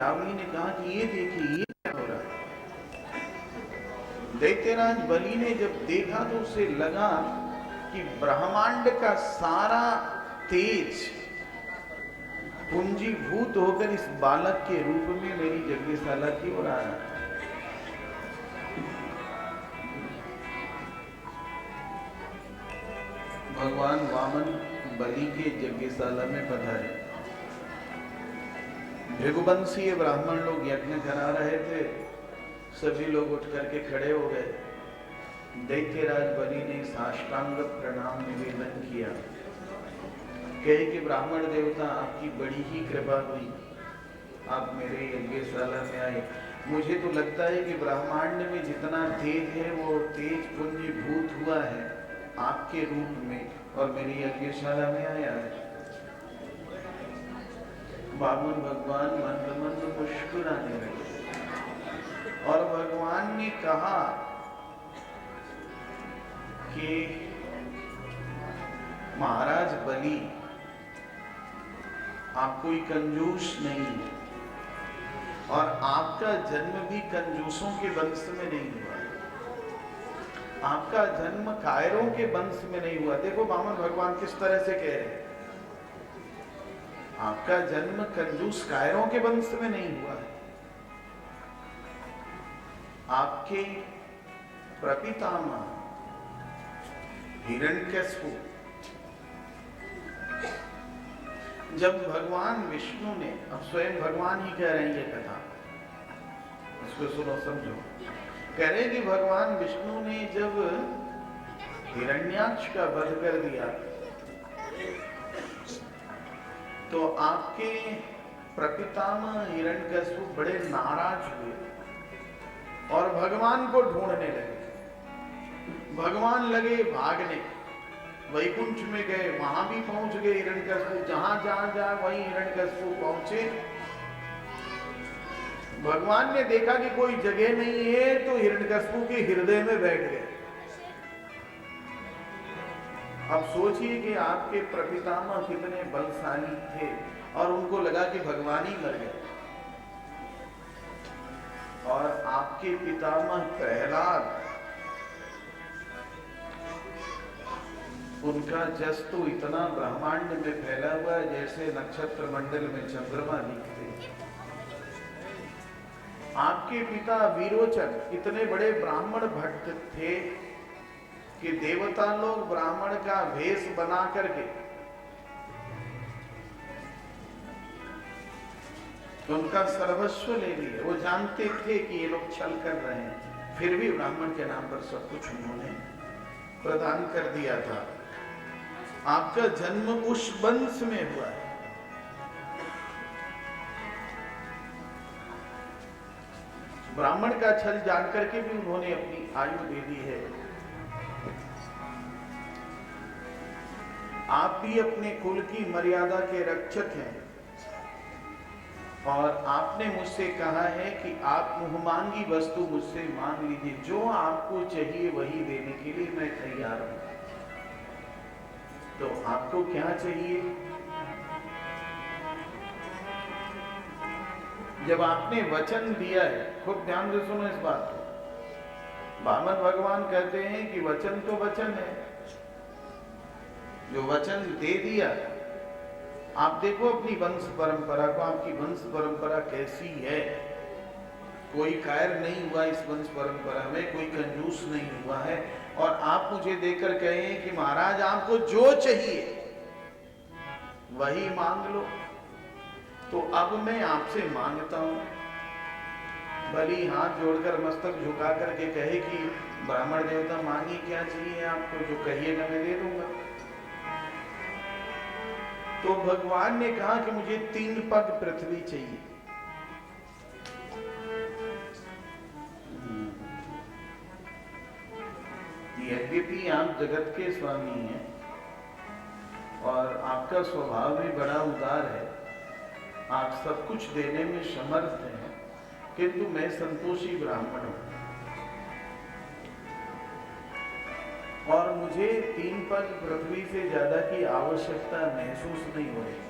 रावणी ने कहा कि ये देखिए ये क्या हो रहा है। दैत्यराज बलि ने जब देखा तो उसे लगा कि ब्रह्मांड का सारा तेज पुंजीभूत होकर इस बालक के रूप में मेरी यज्ञशाला की ओर आ रहा है। भगवान वामन बलि के यज्ञशाला में पधारे। भृगुवंशीय ब्राह्मण लोग यज्ञ करा रहे थे। सभी लोग उठ करके खड़े हो गए। दैत्यराज बलि ने साष्टांग प्रणाम निवेदन किया, कहे कि ब्राह्मण देवता आपकी बड़ी ही कृपा हुई, आप मेरे यज्ञशाला में आए। मुझे तो लगता है कि ब्रह्मांड में जितना तेज है वो तेज पुंजीभूत हुआ है आपके रूप में और मेरी यज्ञशाला में आया है। वामन भगवान मंद मंद मुस्कुराने लगे और भगवान ने कहा कि महाराज बलि, आप कोई कंजूस नहीं है और आपका जन्म भी कंजूसों के वंश में नहीं हुआ। आपका जन्म कायरों के वंश में नहीं हुआ। देखो वामन भगवान किस तरह से कह रहे हैं, आपका जन्म कंजूस कायरों के वंश में नहीं हुआ है। आपके प्रपितामह हिरण्यकशिपु, जब भगवान विष्णु ने, अब स्वयं भगवान ही कह रहे हैं ये कथा, इसको सुनो समझो, कह रहे कि भगवान विष्णु ने जब हिरण्याक्ष का वध कर दिया तो आपके प्रपितामह हिरण्यकशिपु बड़े नाराज हुए और भगवान को ढूंढने लगे। भगवान लगे भागने, वैकुंठ में गए, वहां भी पहुंच गए हिरण्यकशिपु, जहां जहां जहां वहीं हिरण्यकशिपु पहुंचे। भगवान ने देखा कि कोई जगह नहीं है तो हिरण्यकशिपु के हृदय में बैठ गए। अब सोचिए कि आपके प्रपितामह कितने बलशाली थे और उनको लगा कि भगवान ही मर गए। और आपके पितामह प्रहलाद, उनका जस तो इतना ब्रह्मांड में फैला हुआ है जैसे नक्षत्र मंडल में चंद्रमा दिखते। आपके पिता वीरोचन इतने बड़े ब्राह्मण भक्त थे कि देवता लोग ब्राह्मण का वेश बना करके उनका सर्वस्व ले लिए। वो जानते थे कि ये लोग छल कर रहे हैं, फिर भी ब्राह्मण के नाम पर सब कुछ उन्होंने प्रदान कर दिया था। आपका जन्म उस वंश में हुआ है। ब्राह्मण का छल जान करके भी उन्होंने अपनी आयु दे दी है। आप भी अपने कुल की मर्यादा के रक्षक हैं और आपने मुझसे कहा है कि आप मुहमांगी वस्तु मुझसे मांग लीजिए, जो आपको चाहिए वही देने के लिए मैं तैयार हूं। तो आपको क्या चाहिए? जब आपने वचन दिया है, खूब ध्यान से सुनो इस बात को। वामन भगवान कहते हैं कि वचन तो वचन है, जो वचन दे दिया। आप देखो अपनी वंश परंपरा को, आपकी वंश परंपरा कैसी है। कोई कायर नहीं हुआ इस वंश परंपरा में, कोई कंजूस नहीं हुआ है। और आप मुझे देकर कहें कि महाराज आपको जो चाहिए वही मांग लो, तो अब मैं आपसे मांगता हूं। बलि हाथ जोड़कर मस्तक झुका करके कहे कि ब्राह्मण देवता मांगी क्या चाहिए आपको, जो कहिएगा मैं दे दूंगा। तो भगवान ने कहा कि मुझे 3 पग पृथ्वी चाहिए। यद्यपि आप जगत के स्वामी हैं और आपका स्वभाव भी बड़ा उदार है, आप सब कुछ देने में समर्थ हैं, किंतु मैं संतोषी ब्राह्मण हूं और मुझे 3 पग पृथ्वी से ज्यादा की आवश्यकता महसूस नहीं हो रही।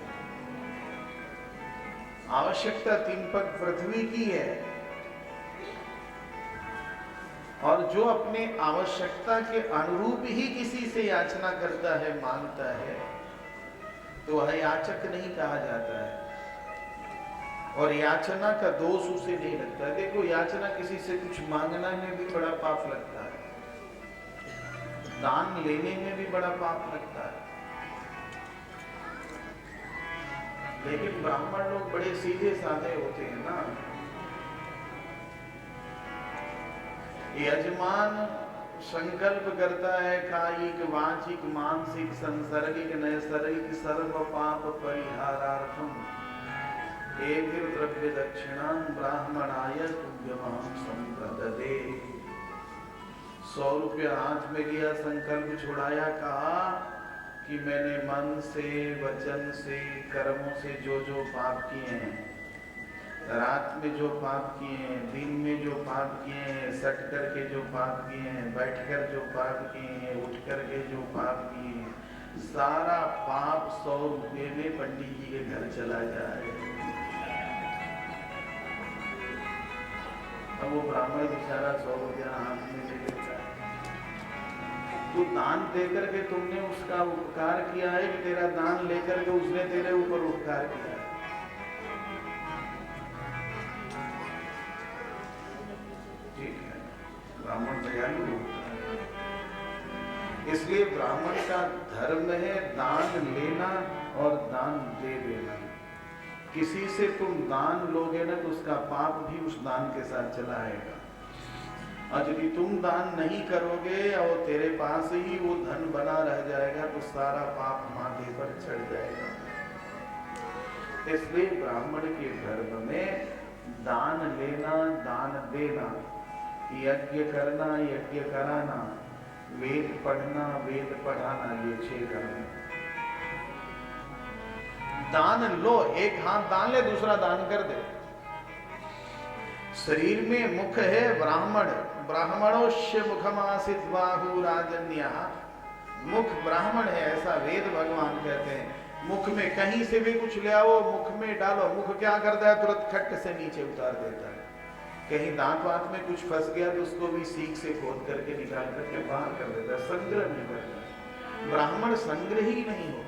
आवश्यकता 3 पग पृथ्वी की है, और जो अपने आवश्यकता के अनुरूप ही किसी से याचना करता है, मांगता है, तो वह याचक नहीं कहा जाता है, और याचना का दोष उसे नहीं लगता। देखो, याचना किसी से कुछ मांगना में भी बड़ा पाप लगता है, दान लेने में भी बड़ा पाप लगता है। लेकिन ब्राह्मण लोग बड़े सीधे साधे होते हैं ना। यजमान संकल्प करता है, कायिक वाचिक मानसिक सांसर्गिक नैसर्गिक सर्व पाप परिहारार्थम एक द्रव्य दक्षिणा ब्राह्मणाय तुभ्यमां संप्रददे। 100 रुपया हाथ में लिया, संकल्प छुड़ाया, कहा कि मैंने मन से, वचन से, कर्मों से जो जो पाप किए हैं, रात में जो पाप किए हैं, दिन में जो पाप किए हैं, सट करके जो पाप किए हैं, बैठकर जो पाप किए हैं, उठ करके जो पाप किए हैं, सारा पाप 100 रुपये में पंडित जी के घर चला जाए। अब वो ब्राह्मण बेचारा 100 रुपया हाथ में ले लेता है। तो दान देकर के तुमने उसका उपकार किया है कि तेरा दान लेकर के उसने तेरे ऊपर उपकार किया है? ठीक है, ब्राह्मण दयालु होता है। इसलिए ब्राह्मण का धर्म है दान लेना और दान दे देना। किसी से तुम दान लोगे ना तो उसका पाप भी उस दान के साथ चला आएगा, और यदि तुम दान नहीं करोगे और तेरे पास ही वो धन बना रह जाएगा तो सारा पाप माथे पर चढ़ जाएगा। इसलिए ब्राह्मण के धर्म में दान लेना, दान देना, यज्ञ करना, यज्ञ कराना, वेद पढ़ना, वेद पढ़ाना, ये 6 कर्म। दान लो, एक हाथ दान ले, दूसरा दान कर दे। शरीर में मुख है ब्राह्मण, ब्राह्मणोश्य मुखमासित बाहु राजन्य। मुख ब्राह्मण है, ऐसा वेद भगवान कहते हैं। मुख में कहीं से भी कुछ ले आओ, मुख में डालो, मुख क्या करता है? तुरंत खट्ट से नीचे उतार देता है। कहीं दांत वात में कुछ फंस गया तो उसको भी सीख से खोद करके निकाल करके बाहर कर देता है, संग्रह नहीं करता। ब्राह्मण संग्रह ही नहीं होता।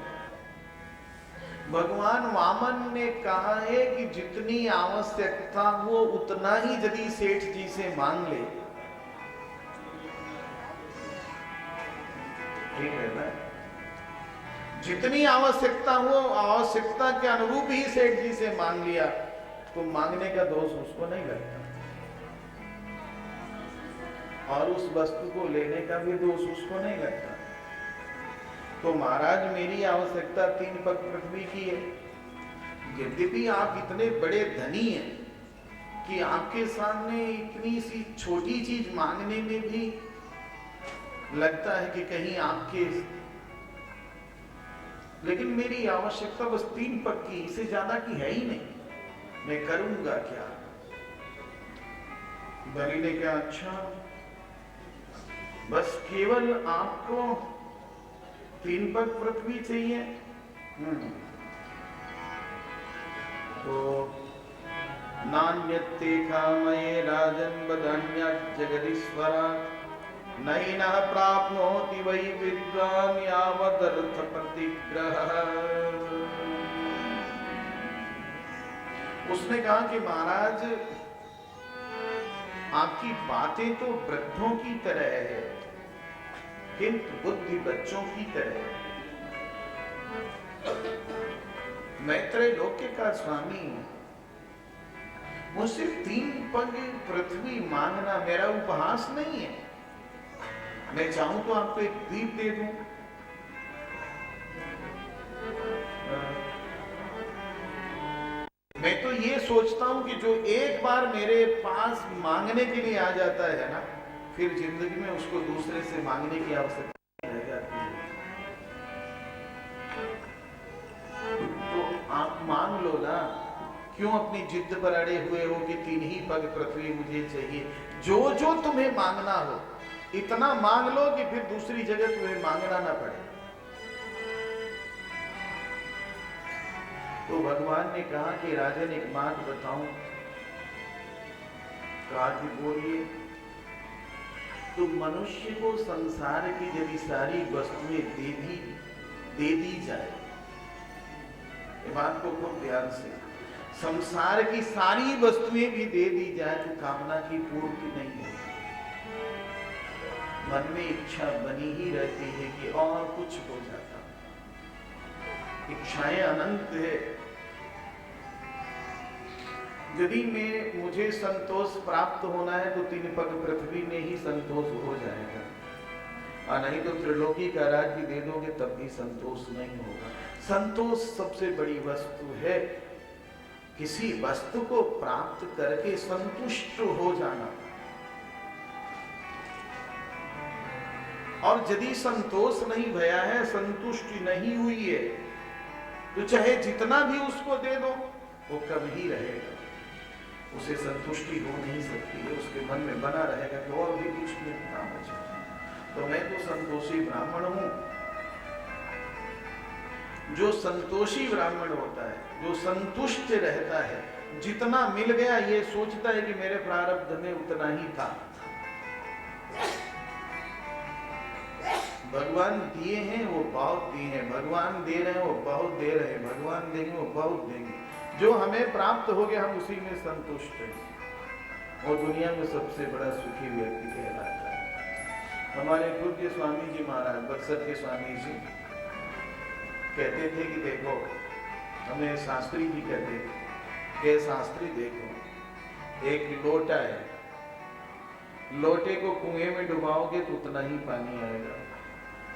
भगवान वामन ने कहा है कि जितनी आवश्यकता हो उतना ही यदि सेठ जी से मांग ले, ठीक है ना? जितनी आवश्यकता हो, आवश्यकता के अनुरूप ही सेठ जी से मांग लिया तो मांगने का दोष उसको नहीं लगता, और उस वस्तु को लेने का भी दोष उसको नहीं लगता। तो महाराज, मेरी आवश्यकता 3 पग पृथ्वी की है। यद्यपि आप इतने बड़े धनी हैं कि आपके सामने इतनी सी छोटी चीज मांगने में भी लगता है कि कहीं आपके, लेकिन मेरी आवश्यकता बस 3 पग की, इससे ज्यादा की है ही नहीं। मैं करूंगा क्या? बलि ने कहा, अच्छा बस केवल आपको 3 पग पृथ्वी चाहिए? तो नान्यत्ते कामये राजन् वदान्यात् जगदीश्वरा नैनः प्राप्नोति वै विद्वान् यावदर्थ प्रतिग्रहः। उसने कहा कि महाराज, आपकी बातें तो वृद्धों की तरह है किंतु बुद्धि बच्चों की तरह है। मैत्रेय लोके का स्वामी, मुझसे 3 पग पृथ्वी मांगना मेरा उपहास नहीं है। मैं चाहूं तो आपको एक द्वीप दे दूं। मैं तो ये सोचता हूं कि जो एक बार मेरे पास मांगने के लिए आ जाता है ना, फिर जिंदगी में उसको दूसरे से मांगने की आवश्यकता रह जाती है। तो आप मांग लो ना, क्यों अपनी जिद पर अड़े हुए हो कि 3 ही पग पृथ्वी मुझे चाहिए? जो जो तुम्हें मांगना हो इतना मांग लो कि फिर दूसरी जगह तुम्हें मांगना ना पड़े। तो भगवान ने कहा कि राजन एक बात बताऊं। कहा कि बोलिए। तो मनुष्य को संसार की जब सारी वस्तुएं दे दी जाए, ये बात को खूब ध्यान से, संसार की सारी वस्तुएं भी दे दी जाए तो कामना की पूर्ति नहीं है। मन में इच्छा बनी ही रहती है कि और कुछ हो जाता। इच्छाएं अनंत है। यदि मुझे संतोष प्राप्त होना है तो 3 पग पृथ्वी में ही संतोष हो जाएगा, और नहीं तो त्रिलोकी का राज्य दे दोगे तब भी संतोष नहीं होगा। संतोष सबसे बड़ी वस्तु है। किसी वस्तु को प्राप्त करके संतुष्ट हो जाना। और यदि संतोष नहीं भया है, संतुष्टि नहीं हुई है, तो चाहे जितना भी उसको दे दो वो कम ही रहेगा। उसे संतुष्टि हो नहीं सकती है। उसके मन में बना रहेगा कि और भी कुछ मिलता मुझे। तो मैं तो संतोषी ब्राह्मण हूं। जो संतोषी ब्राह्मण होता है, जो संतुष्ट रहता है, जितना मिल गया ये सोचता है कि मेरे प्रारब्ध में उतना ही था। भगवान दिए हैं वो बहुत दिए हैं, भगवान दे रहे हैं वो बहुत दे रहे हैं, भगवान देंगे वो बहुत देंगे। जो हमें प्राप्त हो गया हम उसी में संतुष्ट हैं और दुनिया में सबसे बड़ा सुखी व्यक्ति कहलाता है। हमारे पूज्य स्वामी जी महाराज, बक्सर के स्वामी जी कहते थे कि देखो, हमें शास्त्री जी कहते थे कि शास्त्री देखो, एक लोटा है, लोटे को कुएं में डुबाओगे तो उतना ही पानी आएगा,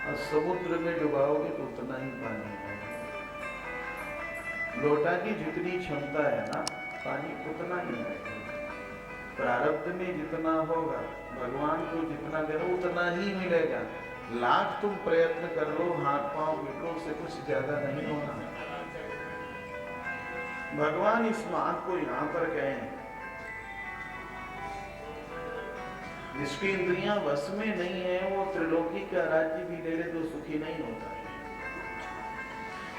और समुद्र में डुबाओगे तो उतना ही पानी आएगा। लोटा की जितनी क्षमता है ना, पानी उतना ही आएगा। प्रारब्ध में जितना होगा, भगवान को जितना देना उतना ही मिलेगा। लाख तुम प्रयत्न कर लो, हाथ पांव बिगड़ो, से कुछ ज्यादा नहीं होना। भगवान इस बात को यहाँ पर कहे, जिसकी इंद्रियां वश में नहीं है वो त्रिलोकी का राज्य भी ले ले तो सुखी नहीं होता है।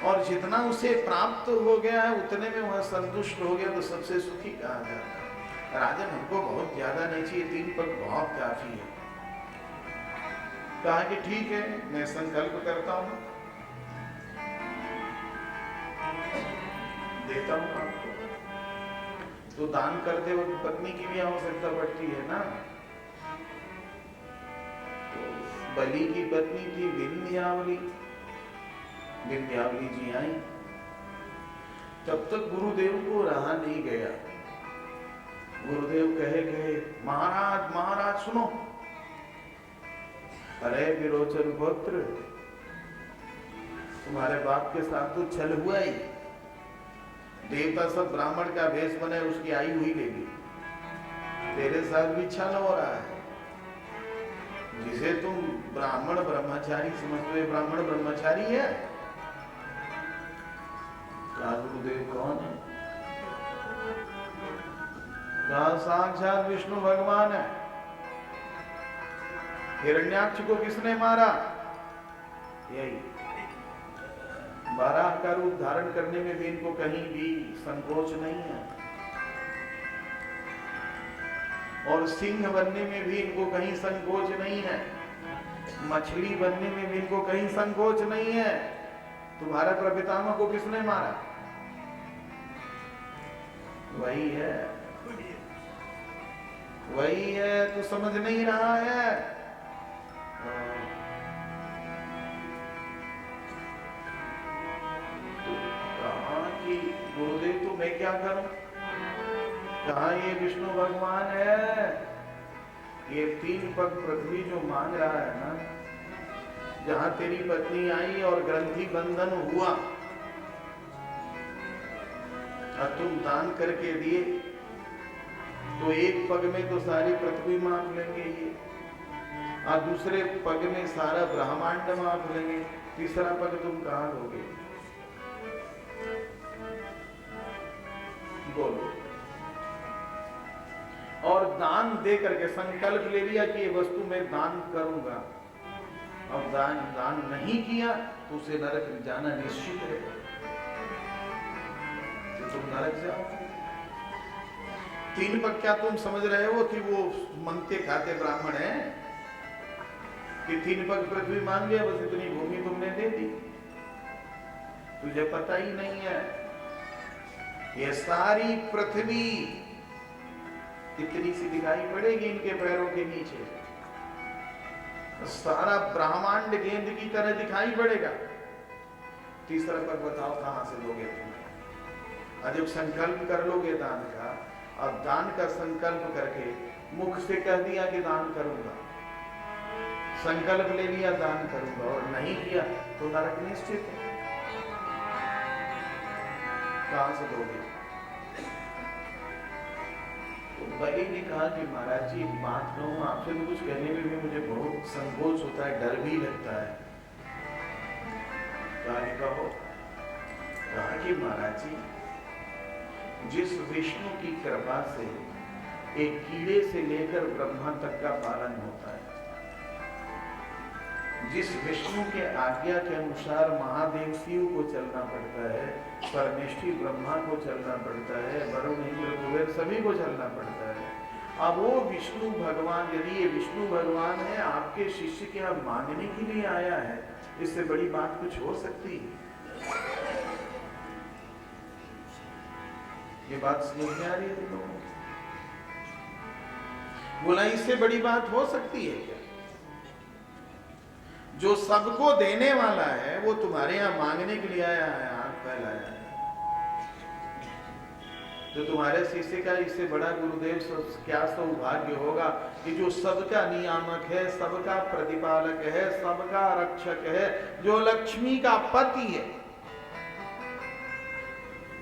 और जितना उसे प्राप्त हो गया है उतने में वह संतुष्ट हो गया तो सबसे सुखी कहा जाता है। राजन हमको बहुत ज्यादा नहीं चाहिए, 3 पग बहुत काफी है। कहा कि ठीक है, मैं संकल्प करता हूं, देता हूं आपको। तो दान करते वक्त पत्नी की भी आवश्यकता पड़ती है ना। बलि की पत्नी थी विंध्यावली, विंध्यावली जी आई। तब तक गुरुदेव को रहा नहीं गया। गुरुदेव कहे महाराज महाराज सुनो। अरे विरोचन पुत्र, तुम्हारे बाप के साथ तो छल हुआ ही। देवता सब ब्राह्मण का भेष बने, उसकी आई हुई लेगी। तेरे साथ भी छल हो रहा है। जिसे तुम ब्राह्मण ब्रह्मचारी समझते हो, ब्राह्मण ब्रह्मचारी है? क्या गुरुदेव कौन है? क्या साक्षात विष्णु भगवान है। हिरण्याक्ष को किसने मारा? यही 12 का रूप धारण करने में भी इनको कहीं भी संकोच नहीं है, और सिंह बनने में भी इनको कहीं संकोच नहीं है, मछली बनने में भी इनको कहीं संकोच नहीं है। तुम्हारा प्रपितामह को किसने मारा? वही है, वही है। तो समझ नहीं रहा है। तो कहा कि गुरुदेव तो मैं क्या करूं? कहा ये विष्णु भगवान है। ये 3 पग पृथ्वी जो मांग रहा है ना, जहां तेरी पत्नी आई और ग्रंथि बंधन हुआ और तुम दान करके दिए, तो 1 पग में तो सारी पृथ्वी माप लेंगे ये, और दूसरे पग में सारा ब्रह्मांड माप लेंगे, तीसरा पग तुम कहां दोगे? बोलो। और दान दे करके संकल्प ले लिया कि ये वस्तु मैं दान करूंगा। अब दान नहीं किया तो उसे नरक जाना निश्चित है। तुम नरक जाओ। 3 पग क्या तुम समझ रहे हो कि वो मंगते खाते ब्राह्मण है कि 3 पग पृथ्वी मांग लिया, बस इतनी भूमि तुमने दे दी? तुझे पता ही नहीं है ये सारी पृथ्वी कितनी सी दिखाई पड़ेगी इनके पैरों के नीचे। सारा ब्रह्मांड गेंद की तरह दिखाई पड़ेगा। तीसरा पग बताओ कहां से लोगे तुम? जब संकल्प कर लोगे दान का, अब दान का संकल्प करके मुख से कह दिया कि दान करूंगा, संकल्प ले लिया दान करूंगा और नहीं किया तो नरक निश्चित है। कहां से दोगे? तो बलि ने कहा कि महाराज जी एक बात कहूं, आपसे तो कुछ कहने में भी मुझे बहुत संकोच होता है, डर भी लगता है। कहो। कहा कि महाराज जी जिस विष्णु की कृपा से एक कीड़े से लेकर ब्रह्मा तक का पालन होता है, जिस विष्णु के आज्ञा के अनुसार महादेव शिव को चलना पड़ता है, परमेष्ठी ब्रह्मा को चलना पड़ता है, वरुण इंद्र कुबेर सभी को चलना पड़ता है। अब वो विष्णु भगवान, यदि ये विष्णु भगवान है आपके शिष्य के यहाँ मांगने के लिए आया है, इससे बड़ी बात कुछ हो सकती है? ये बात समझ में आ रही है तुम लोगों को? बोला इससे बड़ी बात हो सकती है क्या? जो सबको देने वाला है वो तुम्हारे यहाँ मांगने के लिए आया है, हाथ फैलाया है। जो तुम्हारे शिष्य का इससे बड़ा गुरुदेव क्या सौभाग्य होगा कि जो सबका नियामक है, सबका प्रतिपालक है, सबका रक्षक है, जो लक्ष्मी का पति है,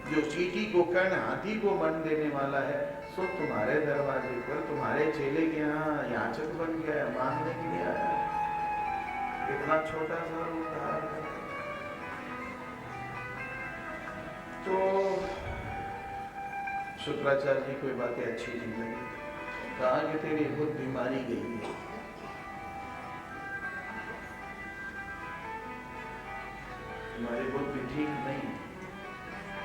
जो चींटी को कर्ण हाथी को मन देने वाला है, सो तुम्हारे दरवाजे पर तुम्हारे चेले के यहाँ याचक बन गया, मांगने के लिए आया। इतना छोटा सा उदाहरण है। तो शुक्राचार्य जी कोई बातें अच्छी नहीं लगी। कहा कि तेरी बुद्धि मारी गई है। तुम्हारी बुद्धि ठीक नहीं।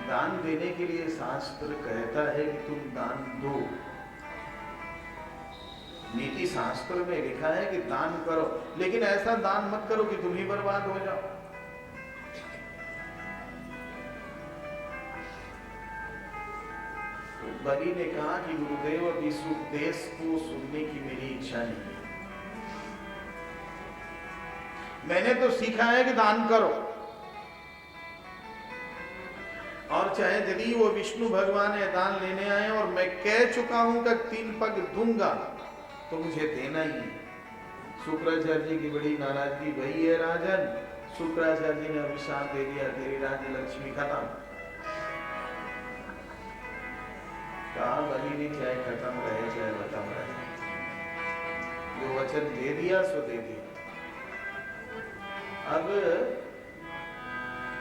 दान देने के लिए शास्त्र कहता है कि तुम दान दो। नीति शास्त्र में लिखा है कि दान करो, लेकिन ऐसा दान मत करो कि तुम ही बर्बाद हो जाओ। तो बलि ने कहा कि गुरुदेव अब इस उपदेश को सुनने की मेरी इच्छा नहीं है। मैंने तो सीखा है कि दान करो, और चाहे यदि वो विष्णु भगवान है दान लेने आए और मैं कह चुका हूं कि 3 पग दूंगा तो मुझे देना ही है। शुक्राचार्य जी की बड़ी नाराजगी भई है राजन। शुक्राचार्य जी ने अभिशाप दे दिया, तेरी राज्य लक्ष्मी खत्म। कहा बलि ने चाहे खत्म रहे चाहे खत्म रहे, जो वचन दे दिया सो दे दिया। अब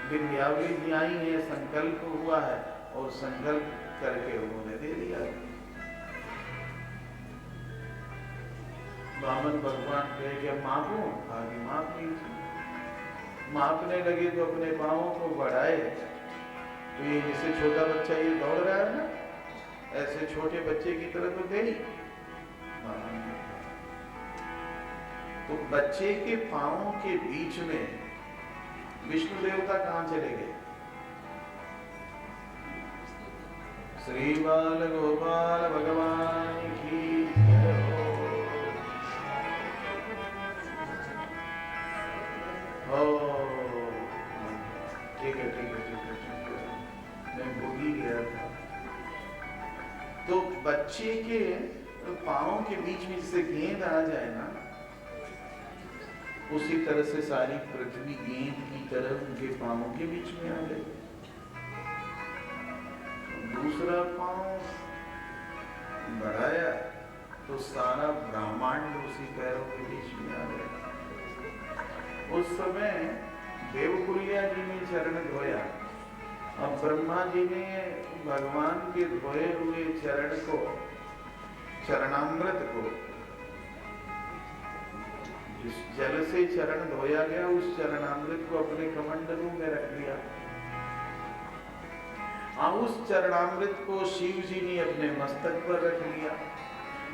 विद्यावली आई है, संकल्प हुआ है और संकल्प करके उन्होंने दे दिया। बामन भगवान कहे कि मापू, आगे माप लीजिए। मापने लगे तो अपने पांवों को बढ़ाए, तो ये जैसे छोटा बच्चा ये दौड़ रहा है ना, ऐसे छोटे बच्चे की तरह तो दे ही। तो बच्चे के पांवों के बीच में विष्णु देवता कहां चले गए? श्री बाल गोपाल भगवान की जय हो। ठीक है ठीक है ठीक है ठीक है, मैं भूल ही गया था। तो बच्चे के पांवों के बीच में जैसे गेंद आ जाए ना, उसी तरह से सारी पृथ्वी गेंद की तरह उनके पांवों के बीच में आ गई। दूसरा पांव बढ़ाया तो सारा ब्रह्मांड उसी पैरों के बीच में आ गया। उस समय देवकुलिया जी ने चरण धोया। अब ब्रह्मा जी ने भगवान के धोए हुए चरण को, चरणामृत को, जिस जल से चरण धोया गया उस चरणामृत को अपने कमंडलों में रख लिया उस चरणामृत को शिव जी ने अपने मस्तक पर रख लिया।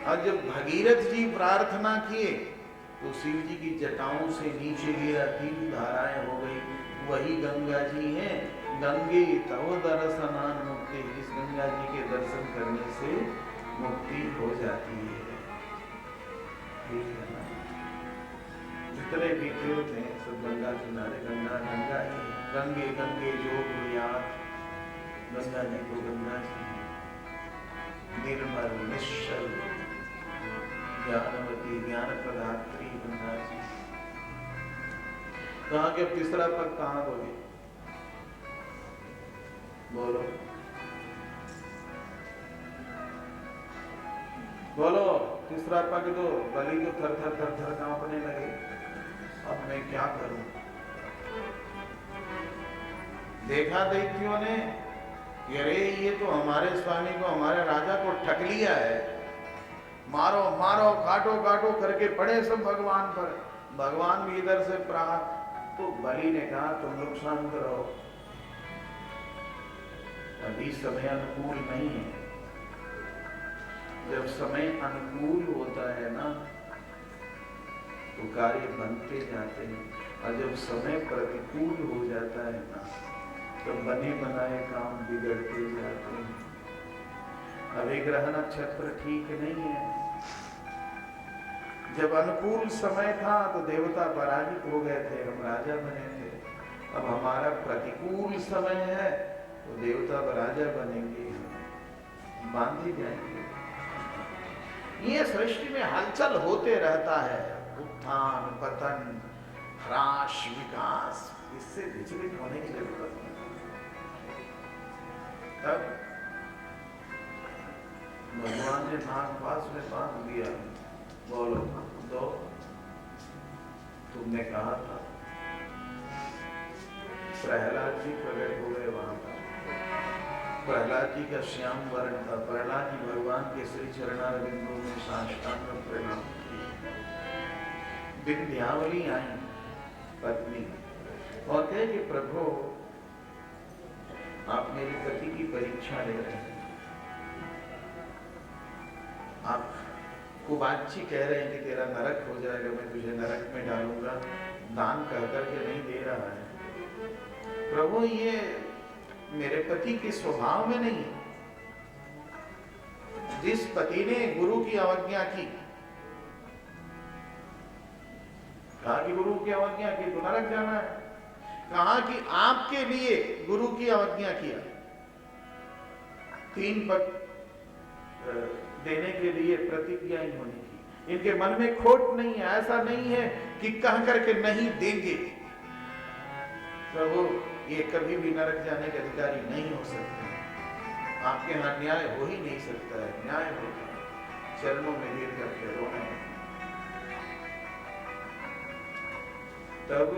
और जब भगीरथ जी प्रार्थना किए तो शिव जी की जटाओं से नीचे गिरा, 3 धाराएं हो गई। वही गंगा जी हैं। गंगे तव दर्शनान मुक्ति, इस गंगा जी के दर्शन करने से मुक्ति हो जाती है। ठीक है ना? जितने भी तीर्थ हैं सब गंगा किनारे, गंगा गंगा ही। गंगे गंगे जो याद, गंगा जी को गंगा जी निर्मल निश्चल ज्ञानवती ज्ञान प्रदात्री गंगा जी। कहाँ के तीसरा पद कहाँ बोले? बोलो बोलो, तीसरा पग दो। बलि तो थर थर थर थर कांपने लगे। अब मैं क्या करूं? देखा दैत्यों ने कि अरे ये तो हमारे स्वामी को, हमारे राजा को ठग लिया है। मारो मारो, काटो काटो करके पड़े सब भगवान पर। भगवान भी इधर से प्रहार। तो बलि ने कहा तुम लोग शांत रहो, अभी समय अनुकूल नहीं है। जब समय अनुकूल होता है ना तो कार्य बनते जाते हैं, और जब समय प्रतिकूल हो जाता है ना तो बने बनाए काम बिगड़ते जाते हैं। अभी ग्रह नक्षत्र ठीक नहीं है। जब अनुकूल समय था तो देवता पराजित हो गए थे, हम राजा बने थे। अब हमारा प्रतिकूल समय है तो देवता राजा बनेंगे, बांधे जाएंगे। ये सृष्टि में हलचल होते रहता है, उत्थान पतन ह्रास विकास, इससे विचलित होने की जरूरत नहीं। तब भगवान ने नागपाश में बांध दिया। बोलो दो, तुमने कहा था। प्रहलाद जी प्रकट हो गए वहां पर। प्रहलाद जी का श्याम वर्ण था। प्रहलाद जी भगवान के श्री चरणारविंदों में साष्टांग प्रणाम किए। विंध्यावली आई पत्नी और कहे कि प्रभु आप मेरे पति की परीक्षा ले रहे हैं। आप कुबाची कह रहे हैं कि तेरा नरक हो जाएगा, मैं तुझे नरक में डालूंगा, दान कह करके नहीं दे रहा है। प्रभु ये मेरे पति के स्वभाव में नहीं है। जिस पति ने गुरु की अवज्ञा की, कहा कि गुरु की अवज्ञा की तो नरक जाना है। कहा कि आपके लिए गुरु की अवज्ञा किया, 3 पग देने के लिए प्रतिज्ञा ही होने की। इनके मन में खोट नहीं है, ऐसा नहीं है कि कह करके नहीं देंगे। प्रभु ये कभी भी नरक जाने के अधिकारी नहीं हो सकते। आपके यहाँ न्याय हो ही नहीं सकता है। न्याय होता है चरणों में गिर करके रोना। तब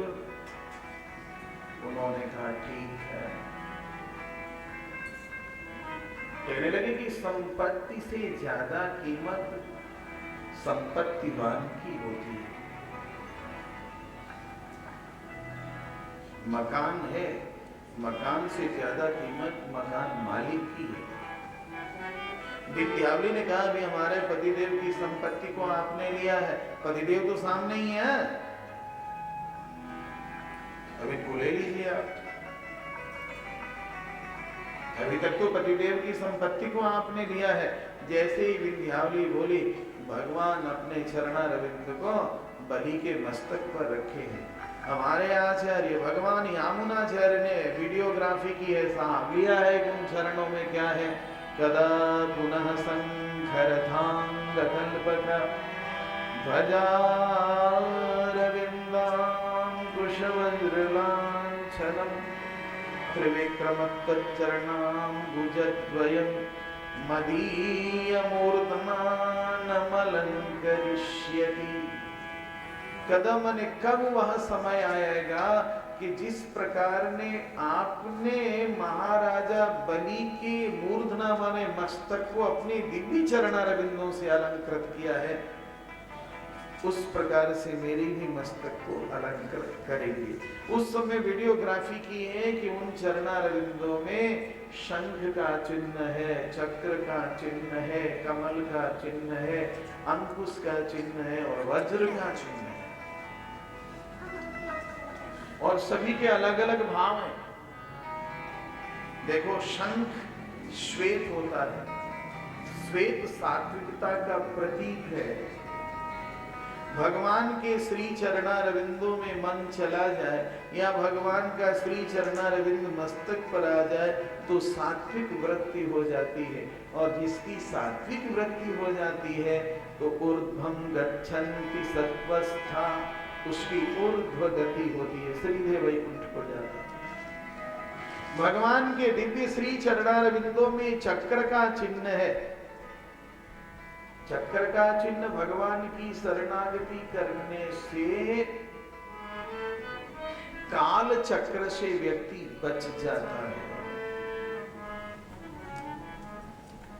उन्होंने कहा ठीक है। कहने लगे कि संपत्ति से ज्यादा कीमत संपत्तिवान की होती है। मकान है, मकान से ज्यादा कीमत मकान मालिक की है। विंध्यावली ने कहा भी हमारे पतिदेव की संपत्ति को आपने लिया है, पतिदेव तो सामने ही है, अभी इनको ले लीजिए आप। अभी तक तो पतिदेव की संपत्ति को आपने लिया है। जैसे ही विंध्यावली बोली, भगवान अपने चरणारविंद को बलि के मस्तक पर रखे हैं। हमारे आचार्य भगवान यामुनाचार्य ने वीडियोग्राफी की है, साहब लिया है उन चरणों में क्या है। कदा पुनः संखरथांग कल्पक ध्वजारविंदां कुशवज्रलांछनम् त्रिविक्रमत्तच्चरणाम्बुजद्वयं मदीयमूर्धना नमलंकरिष्यति। कदम ने कब वह समय आएगा कि जिस प्रकार ने आपने महाराजा बलि के मूर्धना माने मस्तक को अपने दिव्य चरणारविंदों से अलंकृत किया है, उस प्रकार से मेरी भी मस्तक को अलंकृत करेगी। उस समय वीडियोग्राफी की है कि उन चरणारविंदों में शंख का चिन्ह है, चक्र का चिन्ह है, कमल का चिन्ह है, अंकुश का चिन्ह है और वज्र का चिन्ह है। और सभी के अलग अलग भाव हैं। देखो, शंख श्वेत होता है, श्वेत सात्विकता का प्रतीक है। भगवान के श्री चरणारविंदों में मन चला जाए या भगवान का श्री चरणारविंद मस्तक पर आ जाए तो सात्विक वृत्ति हो जाती है। और जिसकी सात्विक वृत्ति हो जाती है तो ऊर्ध्वं गच्छन्ति सत्वस्था, उसकी ऊर्ध्व गति होती है, सीधे वैकुंठ हो जाता है। भगवान के दिव्य श्री चरणारविंदों में चक्र का चिन्ह है। चक्र का चिन्ह भगवान की शरणागति करने से काल चक्र से व्यक्ति बच जाता है।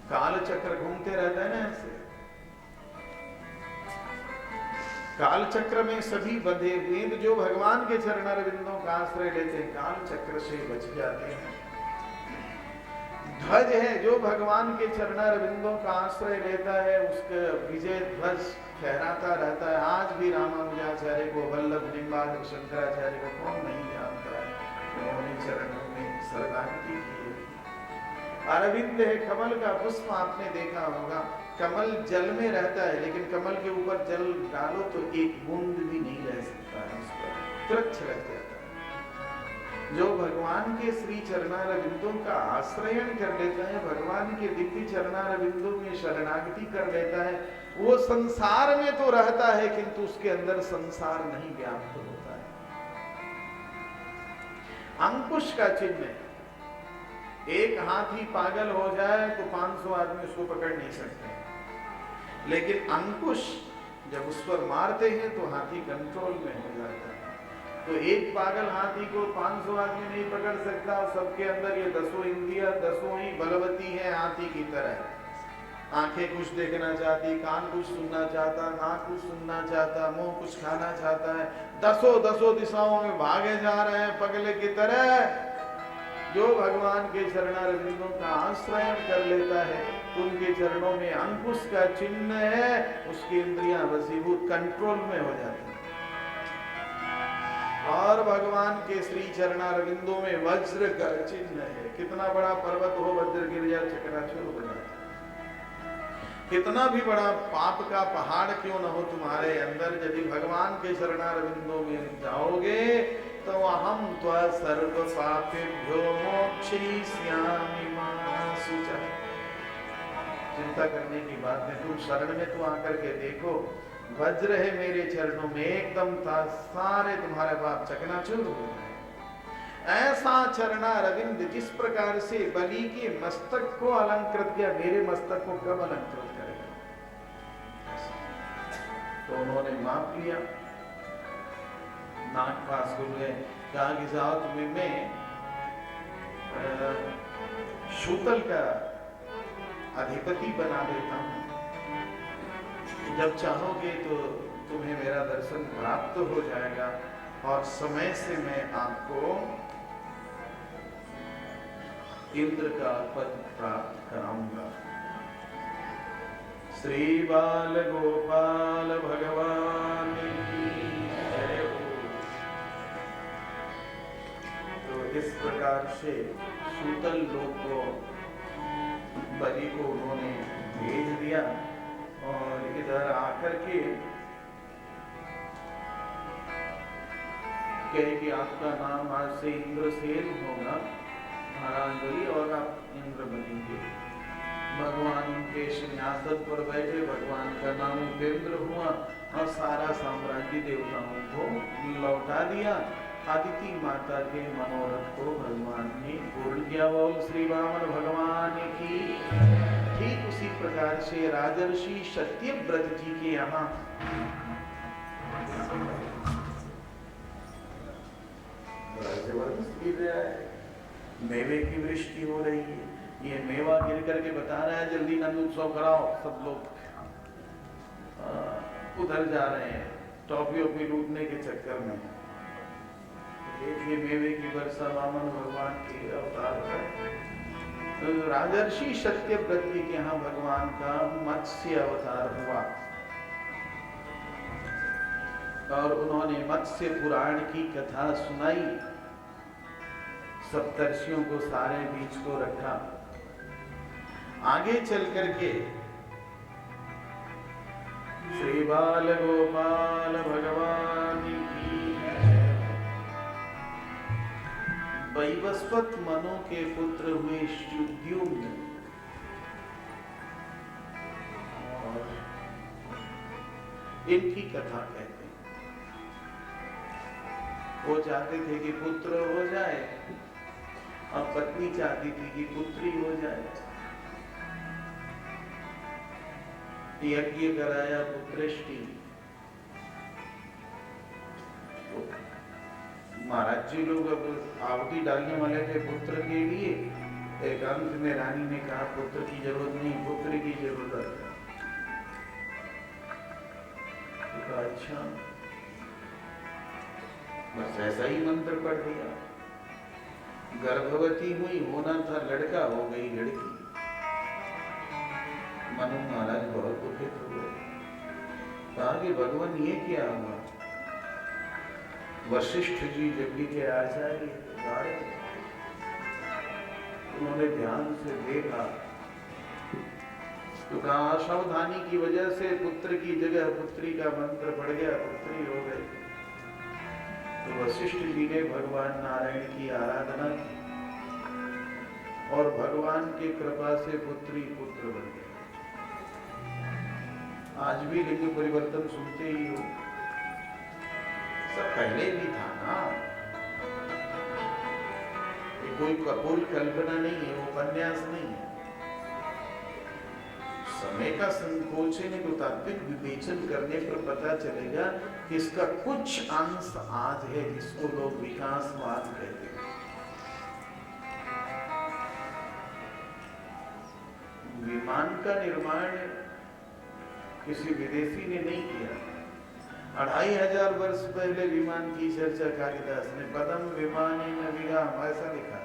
काल चक्र घूमते रहता है ना ऐसे। काल चक्र में सभी बंधे हुए, जो भगवान के चरणारविंदों का आश्रय लेते हैं काल चक्र से बच जाते हैं। ध्वज है, जो भगवान के चरणारविंदों का आश्रय लेता है उसका विजय ध्वज फहराता रहता है। आज भी रामानुजाचार्य को, वल्लभ निम्बार्क शंकराचार्य को कौन नहीं जानता है, उन्होंने चरणों में शरणागति की है। अरविंद है, कमल का पुष्प आपने देखा होगा। कमल जल में रहता है लेकिन कमल के ऊपर जल डालो तो एक बूंद भी नहीं रह सकता है, उस पर तुरंत छलक जाता है। जो भगवान के श्री चरणारविंदों का आश्रयण कर लेता है, भगवान के दिव्य चरणारविंदों में शरणागति कर लेता है, वो संसार में तो रहता है किंतु उसके अंदर संसार नहीं व्याप्त होता है। अंकुश का चिन्ह है। एक हाथी पागल हो जाए तो 500 आदमी उसको पकड़ नहीं सकते, लेकिन अंकुश जब उस पर मारते हैं तो हाथी कंट्रोल में हो जाता है। तो एक पागल हाथी को 500 आदमी नहीं पकड़ सकता। सबके अंदर ये 10 इंद्रियां 10 ही बलवती है हाथी की तरह। आंखें कुछ देखना चाहती, कान कुछ सुनना चाहता, नाक कुछ सुनना चाहता, मुंह कुछ खाना चाहता है। 10 दिशाओं में भागे जा रहे हैं पगले की तरह। जो भगवान के चरणारविंदों का आश्रय कर लेता है तो उनके चरणों में अंकुश का चिन्ह है, उसकी इंद्रियां वशीभूत कंट्रोल में हो जाती है। और भगवान के श्री चरणारविंदों में वज्र का चिन्ह है। कितना बड़ा पर्वत हो, वज्र गिर जाए चकनाचूर हो जाता है। कितना भी बड़ा पाप का पहाड़ क्यों न हो तुम्हारे अंदर, यदि भगवान के चरणारविंदों में जाओगे तो अहम त्वा सर्व पापेभ्यो मोक्षयिष्यामि मा शुचः। चिंता करने की बात है, तुम शरण में तो आकर के देखो, वज्र है मेरे चरणों में, एकदम सारे तुम्हारे पाप चकनाचूर हो जाए। ऐसा चरणारविंद जिस प्रकार से बलि के मस्तक को अलंकृत किया, मेरे मस्तक को कब अलंकृत करेगा। तो उन्होंने माप लिया, नाक पास हो गए, कहा कि जाओ तुम्हें मैं शूतल का अधिपति बना देता हूं, जब चाहोगे तो तुम्हें मेरा दर्शन प्राप्त हो जाएगा और समय से मैं आपको इंद्र का पद प्राप्त कराऊंगा। श्री बाल गोपाल भगवान की जय हो। तो इस प्रकार से सूतल लोक को बलि को उन्होंने भेज दिया और इधर आकर के कहे कि आपका नाम आज से इंद्रसेन होगा महाराज बलि, और आप इंद्र बनेंगे। भगवान के सिंहासन पर बैठे, भगवान का नाम उपेंद्र हुआ और सारा साम्राज्य देवताओं को लौटा दिया। आदिति माता के मनोरथ को भगवान ने पूर्ण किया। बोल श्री वामन भगवान की। ठीक उसी प्रकार से राजर्षि सत्यव्रत जी के यहाँ जबरदस्त गिर रहा है, मेवे की वृष्टि हो रही है। ये मेवा गिर करके बता रहा है जल्दी नंद उत्सव कराओ सब लोग। उधर जा रहे हैं टॉफियों पे लूटने के चक्कर में। देखिए मेवे की वर्षा वामन भगवान के अवतार पर तो राजर्षि सत्यव्रत के यहाँ भगवान का मत्स्य अवतार हुआ और उन्होंने मत्स्य पुराण की कथा सुनाई। सप्तर्षियों को सारे बीच को रखा। आगे चल करके श्री बाल गोपाल भगवान की वैवस्वत मनु के पुत्र हुए सुद्युम्न और इनकी कथा कहते हैं। वो चाहते थे कि पुत्र हो जाए और पत्नी चाहती थी कि पुत्री हो जाए। यज्ञ कराया पुत्रेष्टि। तो महाराज जी लोग अब आहुति डालने वाले थे पुत्र के लिए। एक अंत में रानी ने कहा पुत्र की जरूरत नहीं, पुत्र की जरूरत है। तो अच्छा बस ऐसा ही मंत्र पढ़ दिया। गर्भवती हुई, होना था लड़का, हो गई लड़की। मनु महाराज बहुत दुखित हुए। कहा कि भगवान ये क्या हुआ? वशिष्ठ जी यज्ञ के आचार्य उन्होंने ध्यान से देखा तो कहा असावधानी की वजह से पुत्र की जगह पुत्री का मंत्र पड़ गया, पुत्री हो गई। तो वशिष्ठ जी ने भगवान नारायण की आराधना की और भगवान की कृपा से पुत्री पुत्र बन गए। आज भी लिंग परिवर्तन सुनते ही हो, सब पहले भी था ना। ये कोई कपोल कल्पना नहीं है, वो उपन्यास नहीं है। समय का संकोचन को तात्विक विवेचन करने पर पता चलेगा कि इसका कुछ अंश आज है जिसको लोग विकासवाद कहते हैं। विमान का निर्माण किसी विदेशी ने नहीं किया। 2500 वर्ष पहले विमान की चर्चा कालिदास ने पदम विमान ऐसा लिखा।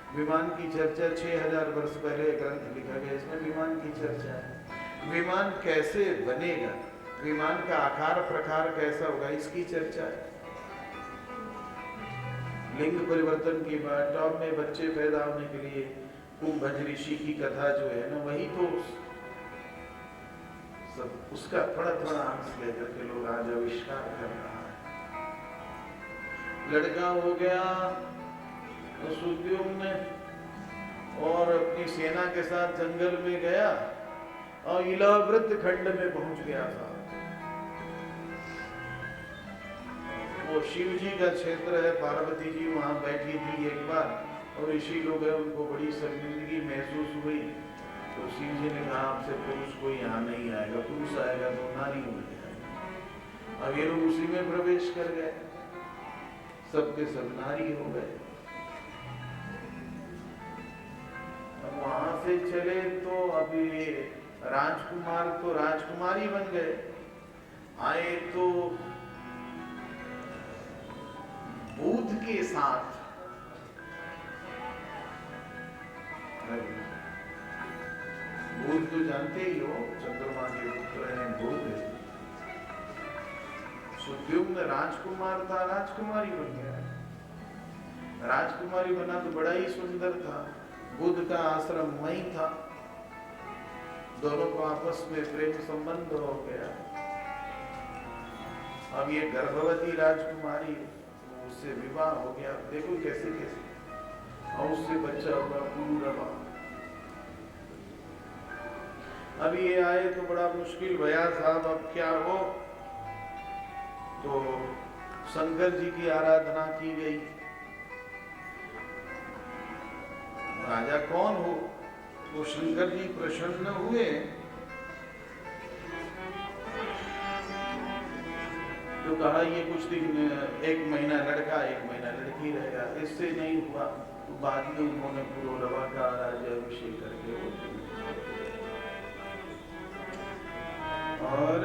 विमान की चर्चा 6000 वर्ष पहले ग्रंथ लिखा गया, इसमें विमान की चर्चा है। विमान कैसे बनेगा, विमान का आकार प्रकार कैसा होगा, इसकी चर्चा है। लिंग परिवर्तन की बात, टॉप में बच्चे पैदा होने के लिए कुंभज ऋषि की कथा जो है ना, वही तो सब उसका थोड़ा थोड़ा अंश लेकर के लोग आज आविष्कार कर रहा है। लड़का हो गया तो सुद्युम्न और अपनी सेना के साथ जंगल में गया और इलाव्रत खंड में पहुंच गया था। वो शिव जी का क्षेत्र है, पार्वती जी वहां बैठी थी एक बार और ऋषि लोग हैं, उनको बड़ी शर्मिंदगी महसूस हुई। तो शिव जी ने कहा आपसे पुरुष कोई यहाँ नहीं आएगा, पुरुष आएगा तो नारी हो जाएगा। अब ये लोग उसी में प्रवेश कर गए, सबके सब नारी हो गए। अब वहां से चले तो अभी राजकुमार तो राजकुमारी बन गए। आए तो बुध के साथ बुध तो जानते ही हो, चंद्रमा के पुत्र हैं बुध। सुद्युम्न राजकुमार था, राजकुमारी बन गया। राजकुमारी बना तो बड़ा ही सुंदर था। बुध का आश्रम वही था, दोनों को आपस में प्रेम संबंध हो गया। अब ये गर्भवती राजकुमारी, उससे विवाह हो गया। देखो कैसे कैसे, और उससे बच्चा होगा पुरुरवा। अब ये आए तो बड़ा मुश्किल भया साहब, अब क्या हो? तो शंकर जी की आराधना की गई। राजा कौन हो? वो शंकर जी प्रसन्न हुए तो कहा ये कुछ दिन, 1 महीना लड़का 1 महीना लड़की रहेगा। इससे नहीं हुआ तो बाद में उन्होंने पुरोरवा का राज्याभिषेक करके और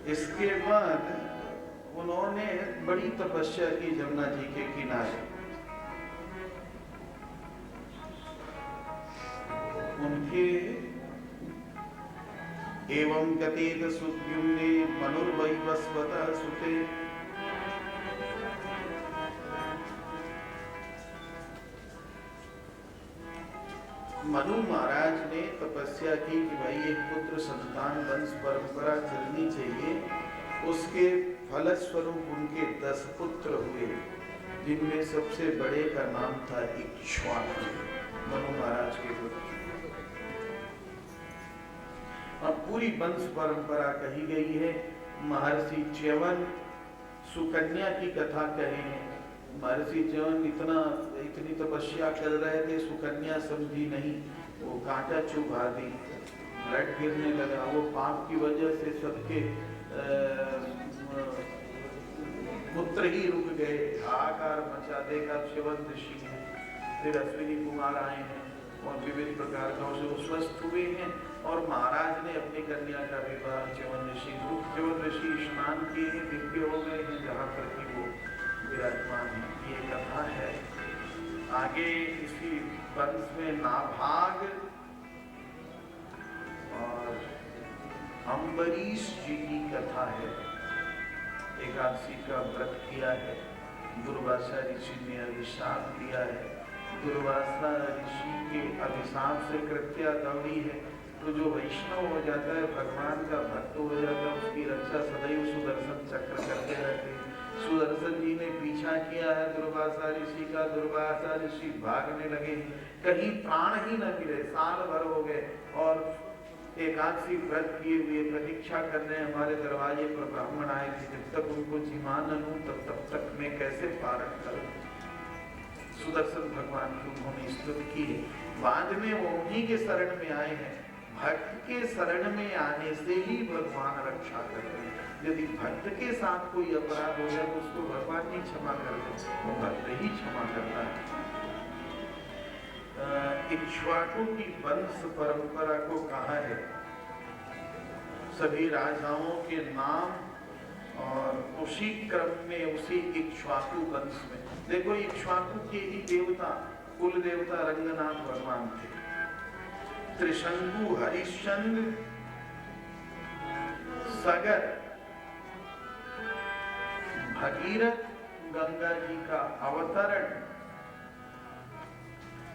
इसके बाद उन्होंने बड़ी तपस्या की जमुना जी के किनारे। उनके एवं कथित सुद्युम्ने मनुर्वैवस्वत सुते, मनु महाराज ने तपस्या की कि भाई एक पुत्र संतान वंश परंपरा चलनी चाहिए। उसके फलस्वरूप उनके 10 पुत्र हुए, जिनमें सबसे बड़े का नाम था इक्ष्वाकु, मनु महाराज के पुत्र। अब पूरी वंश परंपरा कही गई है। महर्षि च्यवन सुकन्या की कथा कहे हैं। महर्षि च्यवन इतनी तपस्या कर रहे थे, सुकन्या समझी नहीं, वो कांटा चुभा दी, ब्लड गिरने लगा। वो पाप की वजह से सबके पुत्र ही रुक गए, हाहाकार मचा देगा। च्यवन ऋषि है, फिर अश्विनी कुमार आए हैं और विविध प्रकार का उसे स्वस्थ हुए हैं। और महाराज ने अपनी कन्या का विवाह च्यवन ऋषि स्नान किए हैं, दिव्य हो गए हैं, जहाँ पर कि वो विराजमान है। ये कथा है। आगे इसी वंश में नाभाग और अम्बरीश जी की कथा है। एकादशी का व्रत किया है, दुर्वासा ऋषि ने अभिशाप दिया है। दुर्वासा ऋषि के अभिशाप से कृत्या दौड़ी है। तो जो वैष्णव हो जाता है, भगवान का भक्त हो जाता है, उसकी रक्षा सदैव सुदर्शन चक्र करते रहते हैं। सुदर्शन जी ने पीछा किया है दुर्वासा ऋषि का। दुर्वासा ऋषि भागने लगे, कहीं प्राण ही न मिले। साल भर हो गए और एकादशी व्रत किए हुए प्रतीक्षा कर रहे हैं। हमारे दरवाजे पर ब्राह्मण आए थे, जब तक उनको जिमा न लूं तब तक मैं कैसे पारण करूं। सुदर्शन भगवान की उन्होंने स्तुति की है। बाद में वो उन्हीं के शरण में आए हैं। भक्त के शरण में आने से ही भगवान रक्षा करते हैं। यदि भक्त के साथ कोई अपराध हो जाए तो उसको भगवान नहीं क्षमा करते, वो भक्त ही क्षमा करता है। इक्ष्वाकु की वंश परंपरा को कहा है, सभी राजाओं के नाम और उसी क्रम में उसी इक्ष्वाकु वंश में देखो, इक्ष्वाकु के ही देवता कुल देवता रंगनाथ भगवान थे। त्रिशंकु, हरिश्चंद्र, सगर, भगीरथ, गंगा जी का अवतरण।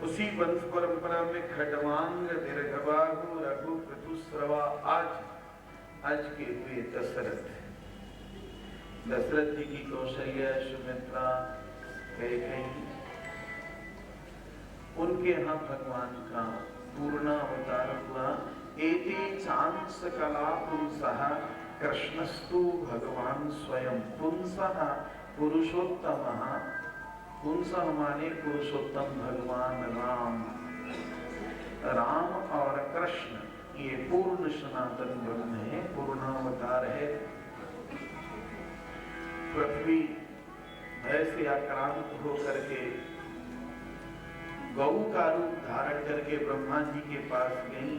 उसी वंश परंपरा में खडवांग, दीर्घबाहु, रघु, ऋतुस्रवा आज के हुए दशरथ। दशरथ जी की कौशल्या, सुमित्रा, कैकेयी, उनके यहाँ भगवान का पूर्णावतार हुआ। एते चांस कला पुंसः कृष्णस्तु भगवान स्वयं। पुंसः पुरुषोत्तमः, पुंसः माने पुरुषोत्तम भगवान राम। राम और कृष्ण ये पूर्ण सनातन ब्रह्म है, पूर्णावतार है। पृथ्वी ऐसे आक्रांत होकर के गौ का रूप धारण करके ब्रह्मा जी के पास गई।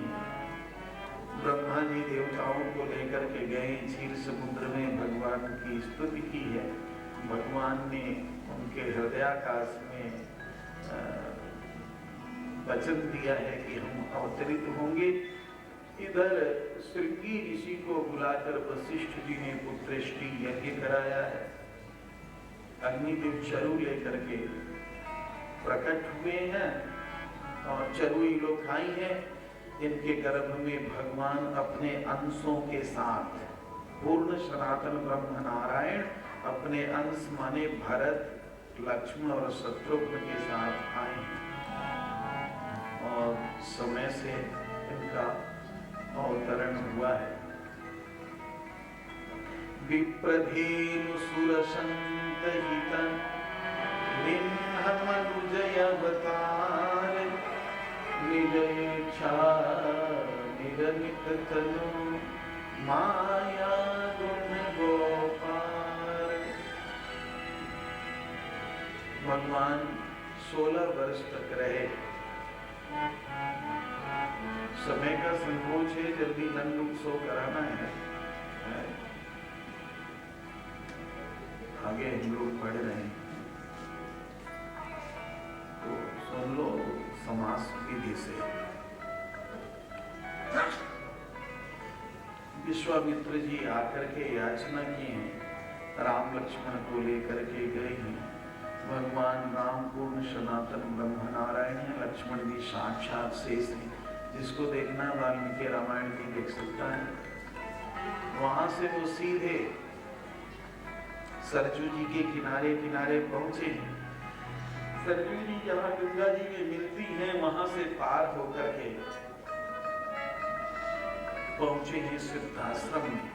ब्रह्मा जी देवताओं को लेकर के गए, क्षीर समुद्र में भगवान की स्तुति की है। भगवान ने उनके हृदयाकाश में वचन दिया है कि हम अवतरित होंगे। इधर श्रृंगी ऋषि को बुलाकर वशिष्ठ जी ने पुत्रेष्टि यज्ञ कराया है। अग्निदेव चरु लेकर के प्रकट हुए हैं और चरुई लोग खाई हैं। इनके गर्भ में भगवान अपने अंशों के साथ पूर्ण सनातन ब्रह्म नारायण अपने अंश माने भरत, लक्ष्मण और शत्रुघ्न के साथ आए और समय से इनका अवतरण हुआ है। विप्रधेनु सुरसंत हित मनुजय अवतार निजयेच्छा निरमित तनु माया गुण गोपाल। भगवान 16 वर्ष तक रहे। समय का संकोच है, जल्दी नंद उत्सव कराना है। आगे हम लोग पढ़ रहे हैं तो सुन लो समास विधि से। विश्वामित्र जी आकर के याचना की है, राम लक्ष्मण को लेकर के गए हैं। भगवान राम पूर्ण सनातन ब्रह्म नारायण है, लक्ष्मण जी साक्षात शेष है, जिसको देखना वाल्मीकि रामायण भी देख सकता है। वहां से वो सीधे सरजू जी के किनारे किनारे पहुंचे हैं। सरजू जी जहाँ गंगा जी में मिलती हैं वहां से पार होकर के पहुंचे हैं सिद्धाश्रम में।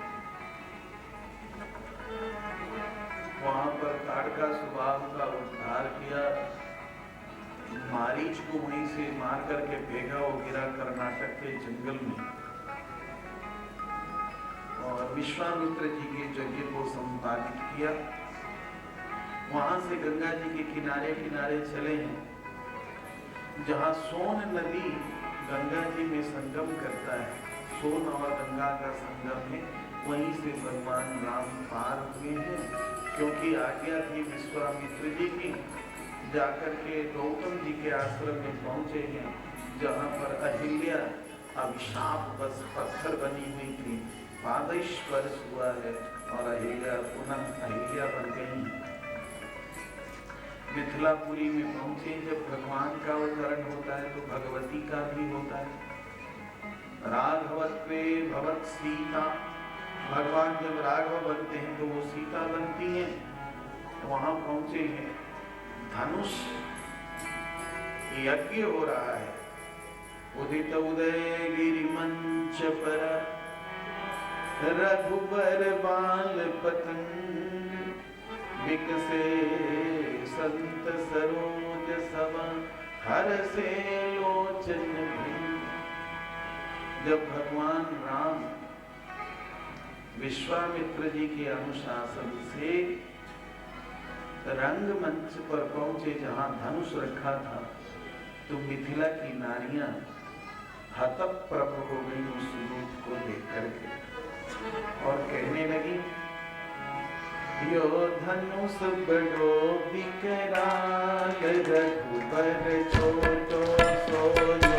वहां पर ताड़का स्वभाव का उद्धार किया, मारीच को वहीं से मार करके भेगा, वो गिरा कर्नाटक के जंगल में। और विश्वामित्र जी के यज्ञ को संपादित किया। वहां से गंगा जी के किनारे किनारे चले हैं, जहां सोन नदी गंगा जी में संगम करता है। सोन और गंगा का संगम है, वहीं से भगवान राम पार हुए हैं। क्योंकि आज्ञा थी विश्वामित्र जी की, जाकर के गौतम जी के आश्रम में पहुंचे हैं, जहां पर अहिल्या अभिशाप बस पत्थर बनी हुई थी, पादस्पर्श हुआ है और अहिल्या पुनः अहिल्या बन गई। मिथिलापुरी में पहुंचे, जब भगवान का अवतरण होता है तो भगवती का भी होता है। राघवत्वे भवत सीता, भगवान जब राघव बनते हैं तो वो सीता बनती हैं। तो वहां पहुंचे हैं, धनुष यज्ञ हो रहा है। उदित उदय गिरि मंच पर रघुबर बाल पतंग, विकसे संत सरोज सभा हर से लोचन भृंग। जब भगवान राम विश्वामित्र जी के अनुशासन से रंगमंच पर पहुंचे, जहां धनुष रखा था, तो मिथिला की नारियां हतप्रभ हो गई उस रूप को देख करके और कहने लगी, यो धनुष बड़ो विकराल, रघुबर छोटो सो जो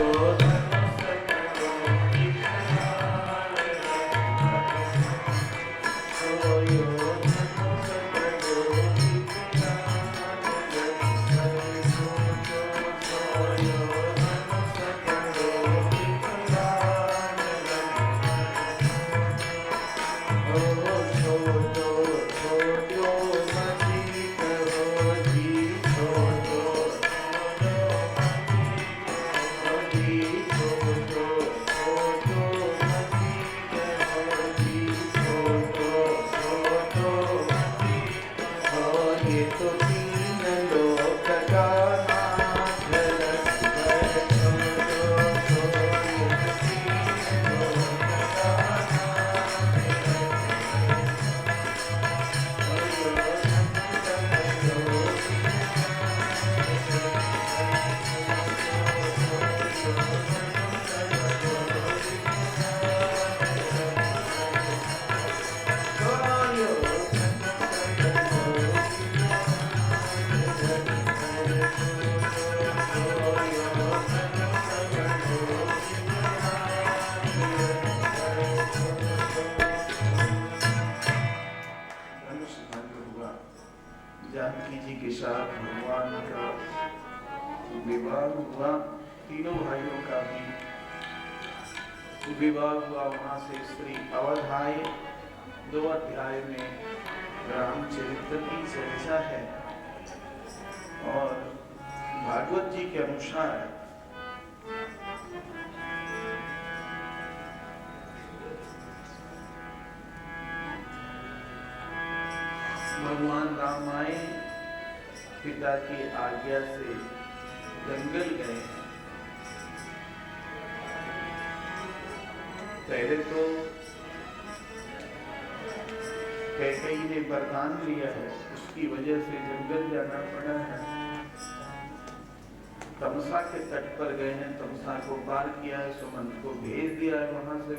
विवाह हुआ। वहां से श्री अवध आए। 2 अध्याय में रामचरित्र की चर्चा है और भागवत जी के अनुसार भगवान राम आए, पिता की आज्ञा से जंगल गए। पहले तो कैकेयी ने वरदान लिया है, उसकी वजह से जंगल जाना पड़ा है। तमसा के तट पर गए हैं, तमसा को पार किया है, सुमंत को भेज दिया है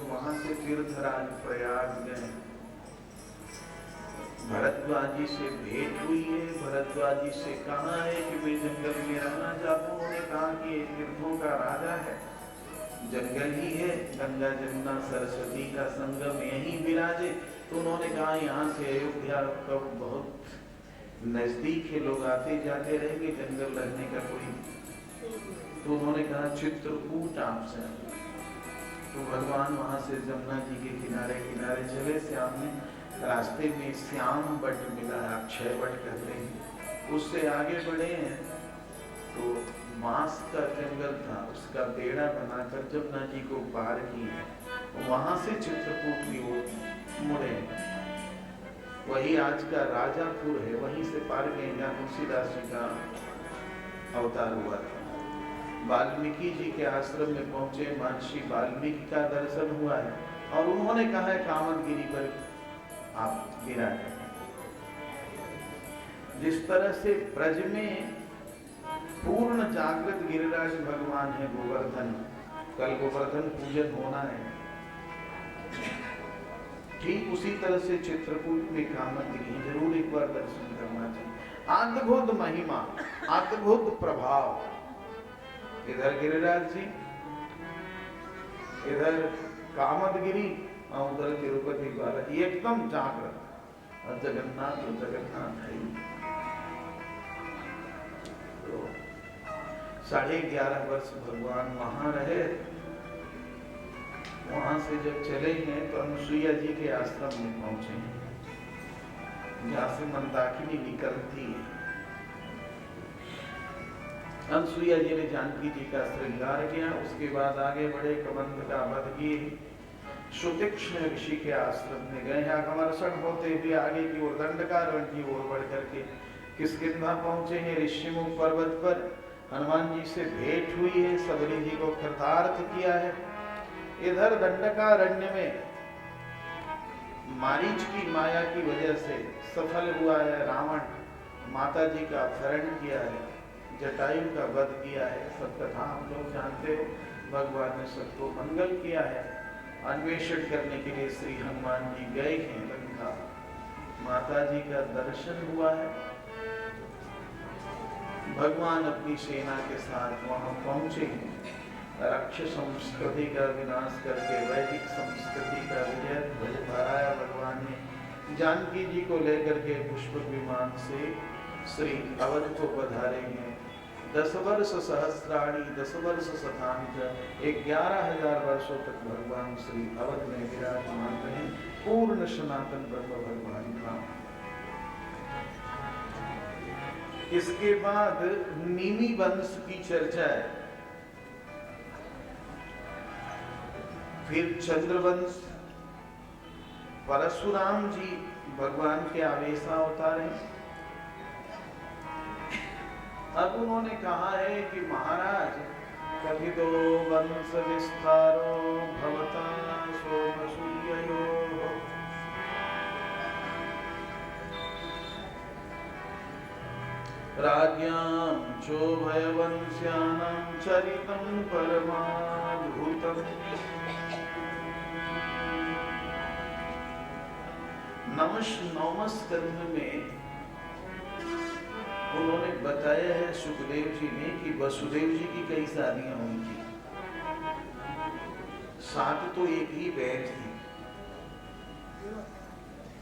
वहां से तीर्थराज प्रयाग गए। भरद्वाज जी से भेंट हुई है। भरद्वाज जी से कहा है कि मैं जंगल में रहना चाहता हूँ। उन्होंने कहा कि ये तीर्थों का राजा है, जंगल ही है, गंगा जमुना सरस्वती का संगम यहीं विराजे। तो उन्होंने कहा यहाँ से अयोध्या का बहुत नजदीक है, लोग आते जाते रहेंगे, जंगल रहने का कोई। तो उन्होंने कहा चित्रकूट आपसे। तो भगवान वहां से जमुना जी के किनारे किनारे चले। श्याम ने रास्ते में श्याम बट मिला, अक्षय बट कहते हैं, उससे आगे बढ़े हैं तो बांस का जंगल था, उसका बेड़ा बनाकर जमुना जी को पार किए, वहां से चित्रकूट की ओर मुड़े। वही आज का राजापुर है, वहीं से पार गए जहाँ तुलसीदास जी का अवतार हुआ था। वाल्मीकि जी के आश्रम में पहुंचे, महर्षि वाल्मीकि का दर्शन हुआ है और उन्होंने कहा है कामदगिरी पर आप विराज। जिस तरह से ब्रज में पूर्ण जागृत गिरिराज भगवान है गोवर्धन, कल गोवर्धन पूजन होना है, ठीक उसी तरह से चित्रकूट में कामदगिरी जरूर एक बार दर्शन करना चाहिए। अद्भुत महिमा, अद्भुत प्रभाव। इधर गिरिराज जी, इधर कामदगिरी और उधर तिरुपति बालाजी, एकदम जागृत। और जगन्नाथ तो जगन्नाथ है। तो 11.5 वर्ष भगवान वहां रहे। वहां से जब चले हैं तो अनुसुईया जी के आश्रम में पहुंचे हैं, जहां से मंदाकिनी निकलती है। अनुसुईया जी ने जानकी जी का श्रृंगार किया, उसके बाद आगे बढ़े, कबंध का वध किए, सुतीक्ष्ण ऋषि के आश्रम में गए। अगमर्षण होते हुए आगे की ओर दंडकारण्य की ओर बढ़ करके किष्किंधा पहुंचे हैं। ऋषिमुख पर्वत पर हनुमान जी से भेंट हुई है, सबरी जी को कृतार्थ किया है। इधर दंडकारण्य में मारीच की माया की वजह से सफल हुआ है रावण, माता जी का अपहरण किया है, जटायु का वध किया है। सब कथा हम लोग जानते हो। भगवान ने सबको मंगल किया है। अन्वेषण करने के लिए श्री हनुमान जी गए हैं लंका, माता जी का दर्शन हुआ है। भगवान अपनी सेना के साथ वहां पहुंचे हैं। राक्षस संस्कृति का विनाश करके वैदिक संस्कृति का विजय ध्वज फहराया भगवान ने। जानकी जी को लेकर के पुष्पक विमान से श्री अवध को पधारे हैं। 10 वर्ष सहस्राणी 10 वर्ष शतांत, 11,000 वर्षों तक भगवान श्री अवध में विराजमान रहे। पूर्ण सनातन ब्रह्म भगवान का। इसके बाद निमि वंश की चर्चा है, फिर चंद्रवंश। परशुराम जी भगवान के आवेशावतार हैं। अब उन्होंने कहा है कि महाराज कभी तो वंश विस्तारो भवता सोमसूर्ययो, राज्ञां चोभयवंश्यानां चरितं परमाद्भुतम्। नवम स्कंध में उन्होंने बताया है सुखदेव जी ने कि वसुदेव जी की कई शादियां हुई थी। 7 तो एक ही बहन थी।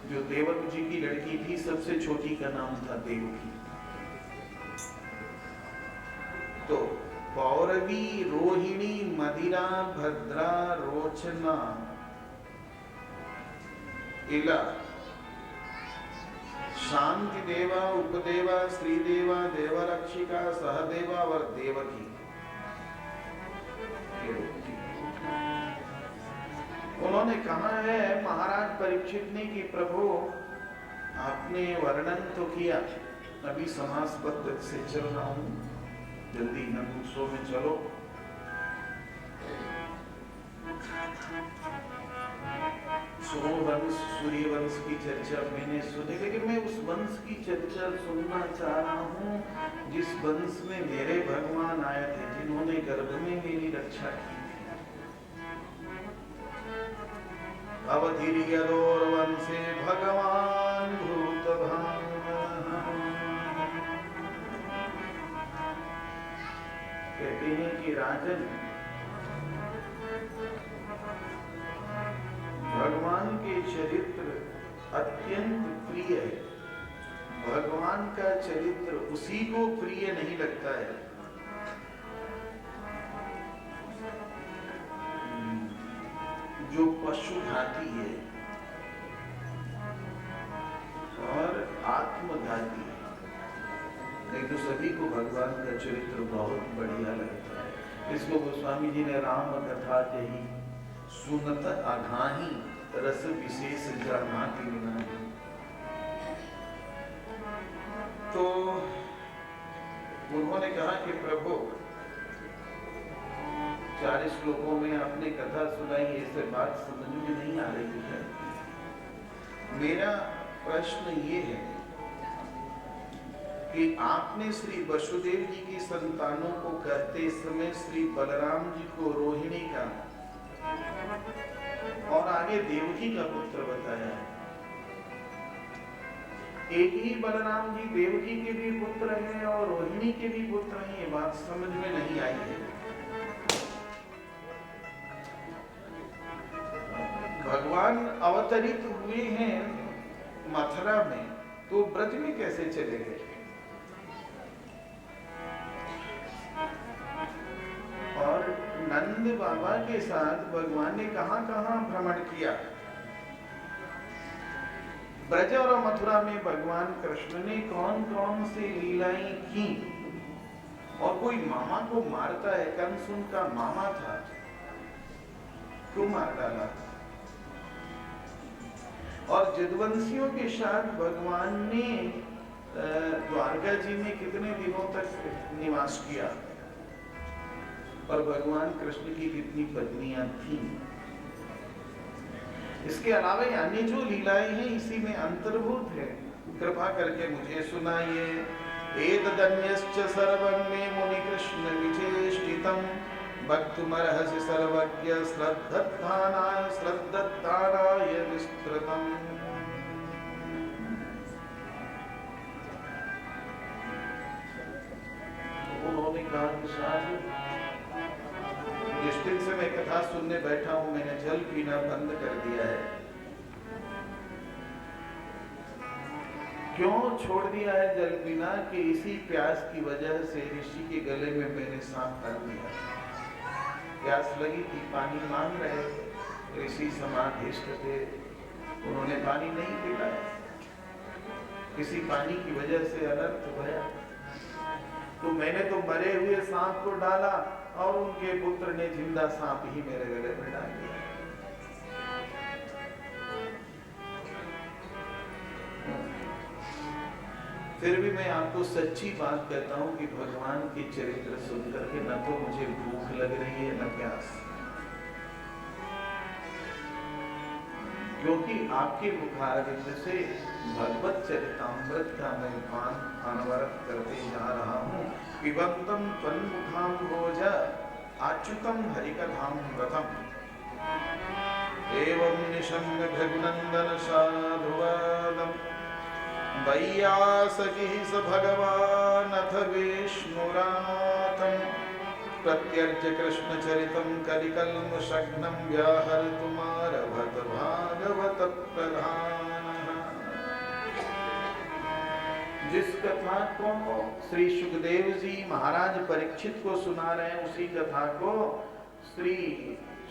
जो देवक जी की लड़की थी, सबसे छोटी का नाम था देवकी। तो पौरवी, रोहिणी, मदिरा, भद्रा, रोचना, इला, शांति देवा, उपदेवा, श्रीदेवा, देवरक्षिका, सहदेवा और देवकी। उन्होंने कहा है महाराज परीक्षित ने कि प्रभु आपने वर्णन तो किया, अभी समास पद्धति से चल रहा हूं, जल्दी नपुंसकों में चलो। सोमवंश, सूर्यवंश की चर्चा मैंने सुनी, लेकिन मैं उस वंश की चर्चा सुनना चाह रहा हूँ जिस वंश में मेरे भगवान आए थे, जिन्होंने गर्भ में मेरी रक्षा की। अवधिर्यदोर्वंशे भगवान राजन, भगवान के चरित्र अत्यंत प्रिय है। भगवान का चरित्र उसी को प्रिय नहीं लगता है जो पशुघाती है और आत्मघाती है। नहीं तो सभी को भगवान का चरित्र बहुत बढ़िया लगता है। इसको गोस्वामी जी ने राम कथा कही सुनत अघाही रस विशेष जाना की नहीं। तो उन्होंने कहा कि प्रभु 4 श्लोकों में आपने कथा सुनाई, ऐसे बात समझ में नहीं आ रही है। मेरा प्रश्न ये है कि आपने श्री वसुदेव जी की संतानों को कहते समय श्री बलराम जी को रोहिणी का और आगे देवकी का पुत्र बताया है। एक ही बलराम जी देवकी के भी पुत्र हैं और रोहिणी के भी पुत्र हैं, ये बात समझ में नहीं आई है। भगवान अवतरित हुए हैं मथुरा में, तो ब्रज में कैसे चले गए? और नंद बाबा के साथ भगवान ने कहां कहां भ्रमण किया? ब्रज और मथुरा में भगवान कृष्ण ने कौन कौन सी लीलाएं की? और कोई मामा को मारता है, कंस उनका मामा था, क्यों मार डाला? और जदुवंशियों के साथ भगवान ने द्वारका जी में कितने दिनों तक निवास किया? और भगवान कृष्ण की कितनी पत्नियां थीं? इसके अलावा अन्य जो लीलाएं हैं इसी में अंतर्भूत है। कृपा करके मुझे सुनाइए। एतदन्यश्च सर्वं मे मुनि कृष्ण विचेष्टितं वक्तुमर्हसि सर्वज्ञ श्रद्धत्तानाय विस्तृतम्। उन्होंने कहा कि साहब, जिस दिन से मैं कथा सुनने बैठा हूं मैंने जल पीना बंद कर दिया है। क्यों छोड़ दिया है जल पीना? कि इसी प्यास की वजह से ऋषि के गले में मैंने सांप डाल दिया। प्यास लगी थी, पानी मांग रहे थे, ऋषि समाधिष्ठ थे, उन्होंने पानी नहीं पिलाया, किसी पानी की वजह से अनर्थ भया। तो मैंने तो मरे हुए सांप को डाला और उनके पुत्र ने जिंदा सांप ही मेरे गले में डाल दिया। फिर भी मैं आपको सच्ची बात कहता हूं कि भगवान के चरित्र सुनकर के न तो मुझे भूख लग रही है न प्यास, क्योंकि आपके मुखारविंद से भगवत चरितामृत का मैं पान अनवरत करते जा रहा हूँ। पिबंतम त्वन्मुखाम्भोज आच्युतम हरिकथामृतम् एवं निशम्य भृगुनंदन साधुवादम् वैयासकिः स भगवानथ विष्णुरातम् प्रत्यर्च्य कृष्णचरितं कलिकल्मषघ्नं व्याहर्तुमारभत भागवत प्रधानः। जिस कथा को श्री सुखदेव जी महाराज परीक्षित को सुना रहे हैं, उसी कथा को श्री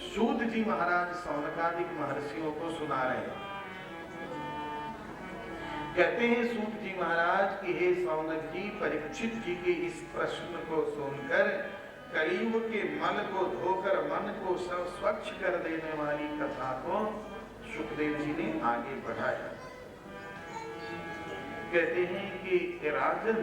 सूत जी महाराज सौनकादिक महर्षियों को सुना रहे हैं। कहते हैं सूत जी महाराज कि हे सौनक जी, परीक्षित जी के इस प्रश्न को सुनकर कलयुग के मल को धोकर मन को स्वच्छ कर देने वाली कथा को सुखदेव जी ने आगे बढ़ाया। कहते हैं कि राजन,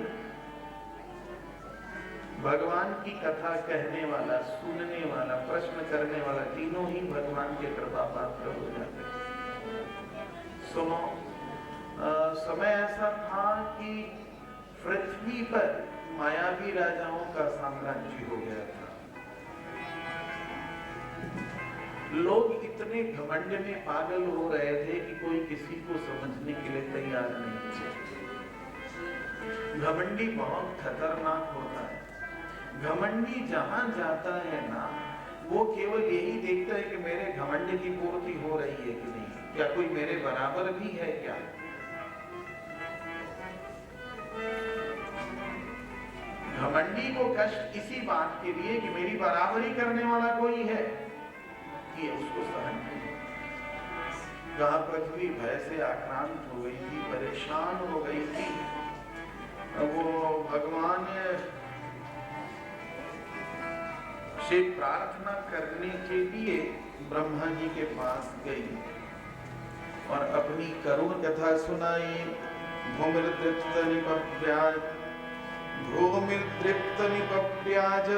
भगवान की कथा कहने वाला, सुनने वाला, प्रश्न करने वाला, तीनों ही भगवान के कृपा पात्र हो जाते हैं। सुनो, समय ऐसा था कि पृथ्वी पर मायावी राजाओं का साम्राज्य हो गया था। लोग इतने घमंड में पागल हो रहे थे कि कोई किसी को समझने के लिए तैयार नहीं थे। घमंडी बहुत खतरनाक होता है। घमंडी जहां जाता है ना, वो केवल यही देखता है कि मेरे घमंड की पूर्ति हो रही है कि नहीं, क्या कोई मेरे बराबर भी है क्या। घमंडी को कष्ट इसी बात के लिए कि मेरी बराबरी करने वाला कोई है, कि उसको सहन नहीं। कहा पृथ्वी भय से आक्रांत हो गई थी, परेशान हो गई थी। वो भगवान से प्रार्थना करने के लिए ब्रह्मा जी के पास गई और अपनी करुण कथा सुनाई। भूमिर्दृप्त निपव्याज भूमिर्दृप्त निपव्याज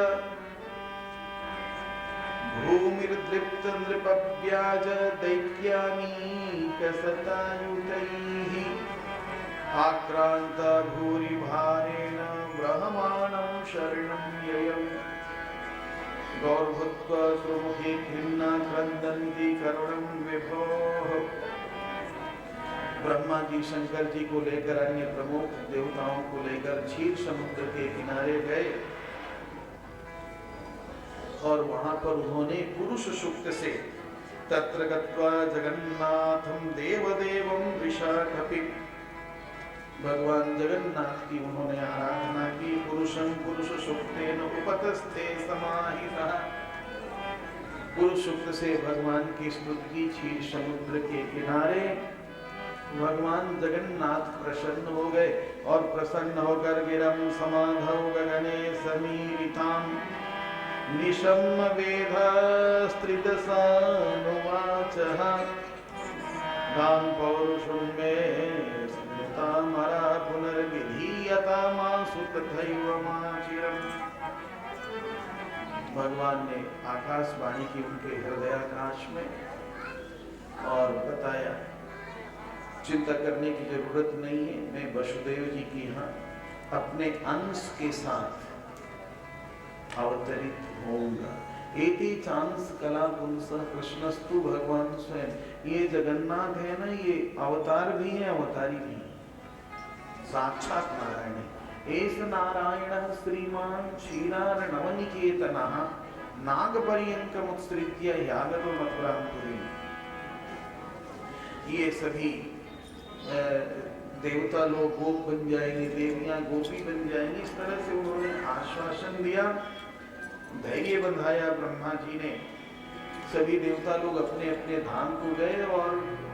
भूमिर्दृप्त नृपव्याज दैत्यानीक सतायुतैः आक्रांता भूरि भारेण ब्रह्माणं शरणं ययम् गौरभूत्वा सुमुखे खिन्ना क्रंदन्ति करुणं विभोः। ब्रह्मा जी शंकर जी को लेकर अन्य प्रमुख देवताओं को लेकर क्षीर समुद्र के किनारे गए और वहां पर उन्होंने पुरुष सूक्त से तत्र गत्वा जगन्नाथं देवदेवं वृषाकपि, भगवान जगन्नाथ की उन्होंने आराधना की। पुरुषं पुरुष सूक्तेन उपतस्थे समाहितः, पुरुष सूक्त से भगवान की स्तुति की। क्षीर समुद्र के किनारे भगवान जगन्नाथ प्रसन्न हो गए और प्रसन्न होकर गिरं समाधौ गगने समीरितां निशम्य वेद स्त्रितसानुवाचः गां पौरुषं मे स्मृतामरा पुनर्विधीयतामासु तथैव माचिरम्। भगवान ने आकाशवाणी की उनके हृदयाकाश में और बताया चिंता करने की जरूरत नहीं है, मैं वसुदेव जी की यहाँ अपने अंश के साथ अवतरित होऊंगा। एति चांस कला पुंसः कृष्णस्तु भगवान स्वयं। ये जगन्नाथ है ना, ये अवतार भी है अवतारी भी है, साक्षात नारायण है। एस नारायण श्रीमान क्षीरार नवनिकेतनः नागपर्यंकमुत्सृज्य यागतो मथुरापुरी। ये सभी देवता लोग गोप बन जाएंगे, देवियां गोपी बन जाएंगी, इस तरह से उन्होंने आश्वासन दिया, धैर्य बंधाया ब्रह्मा जी ने। सभी देवता लोग अपने अपने धाम को गए और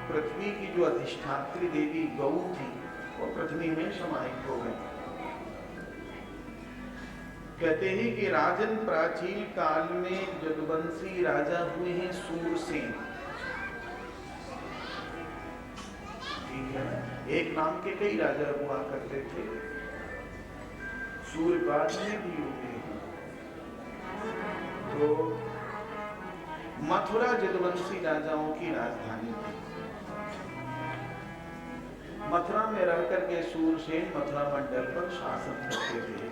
पृथ्वी की जो अधिष्ठात्री देवी गौ थी वो पृथ्वी में समाहित हो गई। कहते हैं कि राजन प्राचीन काल में जदुवंशी राजा हुए हैं सूरसेन। एक नाम के कई राजा हुआ करते थे, सूर्यपाद में भी हुए हैं। तो मथुरा जदुवंशी राजाओं की राजधानी थी। मथुरा में रह करके सूरसेन मथुरा मंडल पर शासन करते थे।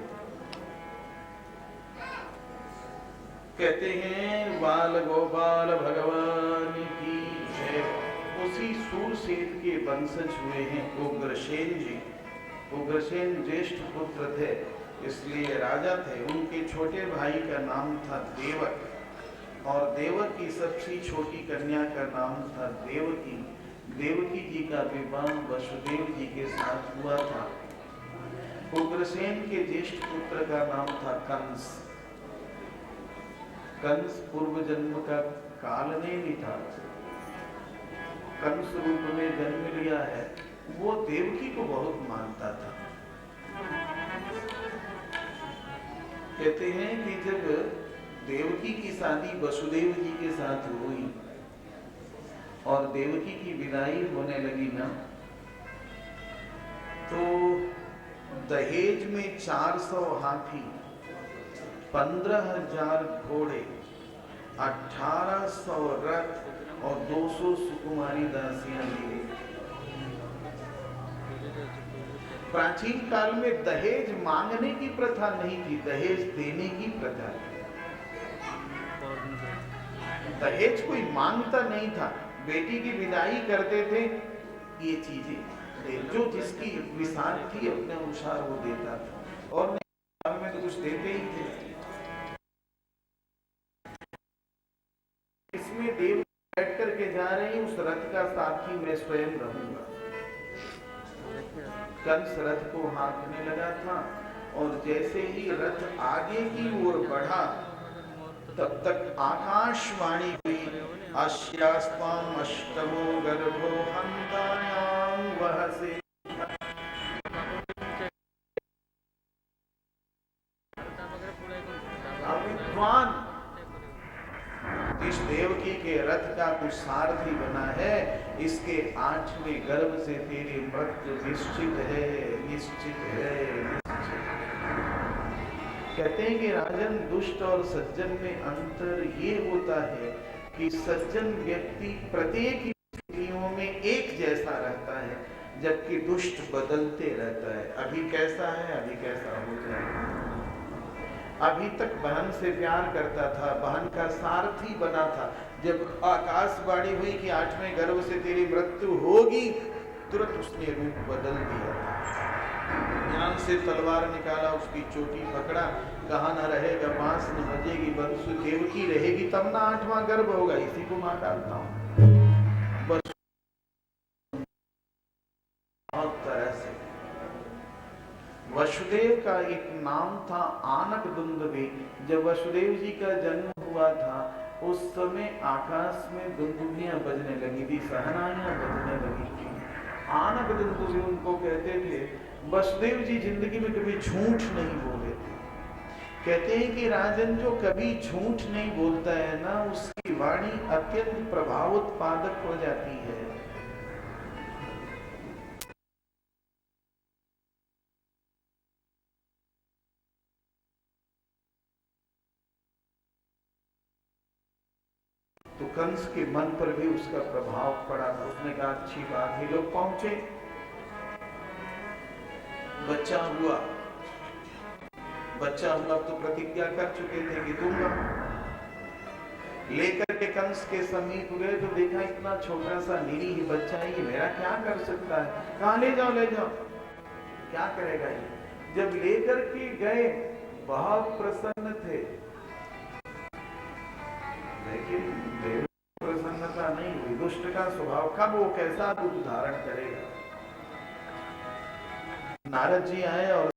कहते हैं बाल गोपाल भगवान की जय। उसी सूरसेन के वंशज हुए हैं उग्रसेन जी। उग्रसेन ज्येष्ठ पुत्र थे, इसलिए राजा थे। उनके छोटे भाई का नाम था देवक और देवक की सबसे छोटी कन्या का नाम था देवकी। देवकी जी का विवाह वसुदेव जी के साथ हुआ था। उग्रसेन के ज्येष्ठ पुत्र का नाम था कंस। कंस पूर्व जन्म का काल ने भी था, कंस रूप में जन्म लिया है। वो देवकी को बहुत मानता था। कहते हैं कि जब देवकी की शादी वसुदेव जी के साथ हुई और देवकी की विदाई होने लगी ना, तो दहेज में 400 हाथी, 15,000 घोड़े, 1800 रथ और 200 सुकुमारी दासियां दी गई। प्राचीन काल में दहेज मांगने की प्रथा नहीं थी, दहेज देने की प्रथा थी। दहेज कोई मांगता नहीं था, बेटी की विदाई करते थे, ये चीजें जो जिसकी विसार थी अपने अनुसार वो देता था। और में तो कुछ देते ही थे। जिसमें देव बैठ करके जा रहे हैं, उस रथ का साथी मैं स्वयं रहूंगा। कंस रथ को हाँकने लगा था, और जैसे ही रथ आगे की ओर बढ़ा, तब तक आकाशवाणी हुई, अस्यास्त्वाम अष्टमो गर्भो हन्तायाम वहसे। विद्वान इस देवकी के रथ का तू सारथी बना है, इसके 8वें गर्भ से तेरी मृत्यु निश्चित है, निश्चित है, निश्चित। कहते हैं कि राजन, दुष्ट और सज्जन में अंतर ये होता है कि सज्जन व्यक्ति प्रत्येक स्थितियों में एक जैसा रहता है, जबकि दुष्ट बदलते रहता है। अभी कैसा है, अभी कैसा हो जाए। अभी तक बहन से प्यार करता था, बहन का सारथी बना था। जब आकाशवाणी हुई कि 8वें गर्भ से तेरी मृत्यु होगी, तुरंत उसने रूप बदल दिया। ध्यान से तलवार निकाला, उसकी चोटी पकड़ा, कहा न रहेगा बांस न बजेगी बंसुरी, देवकी रहेगी तब ना 8वां गर्भ होगा, इसी को मार डालता हूं। बस बहुत तरह से वसुदेव का एक नाम था आनक दुंदुभि। जब वसुदेव जी का जन्म हुआ था, उस समय आकाश में दुंदुभियां बजने लगी थी, सहनाइयां बजने लगी थी। आनक दुंदुभि उनको कहते थे। वसुदेव जी जिंदगी में कभी झूठ नहीं बोले थे। कहते हैं कि राजन, जो कभी झूठ नहीं बोलता है ना, उसकी वाणी अत्यंत प्रभावोत्पादक हो जाती है। तो कंस के मन पर भी उसका प्रभाव पड़ा था। उसने कहा अच्छी बात है। लोग पहुंचे, बच्चा हुआ। बच्चा हुआ तो प्रतिज्ञा कर चुके थे कि दूंगा। लेकर के कंस के समीप गए तो देखा इतना छोटा सा निरीह बच्चा है, ये मेरा क्या कर सकता है। कहा ले जाओ, ले जाओ, क्या करेगा ये। जब लेकर के गए, बहुत प्रसन्न थे, लेकिन प्रसन्नता नहीं हुई। दुष्ट का स्वभाव, कब वो कैसा रूप धारण करेगा। नारद जी आए और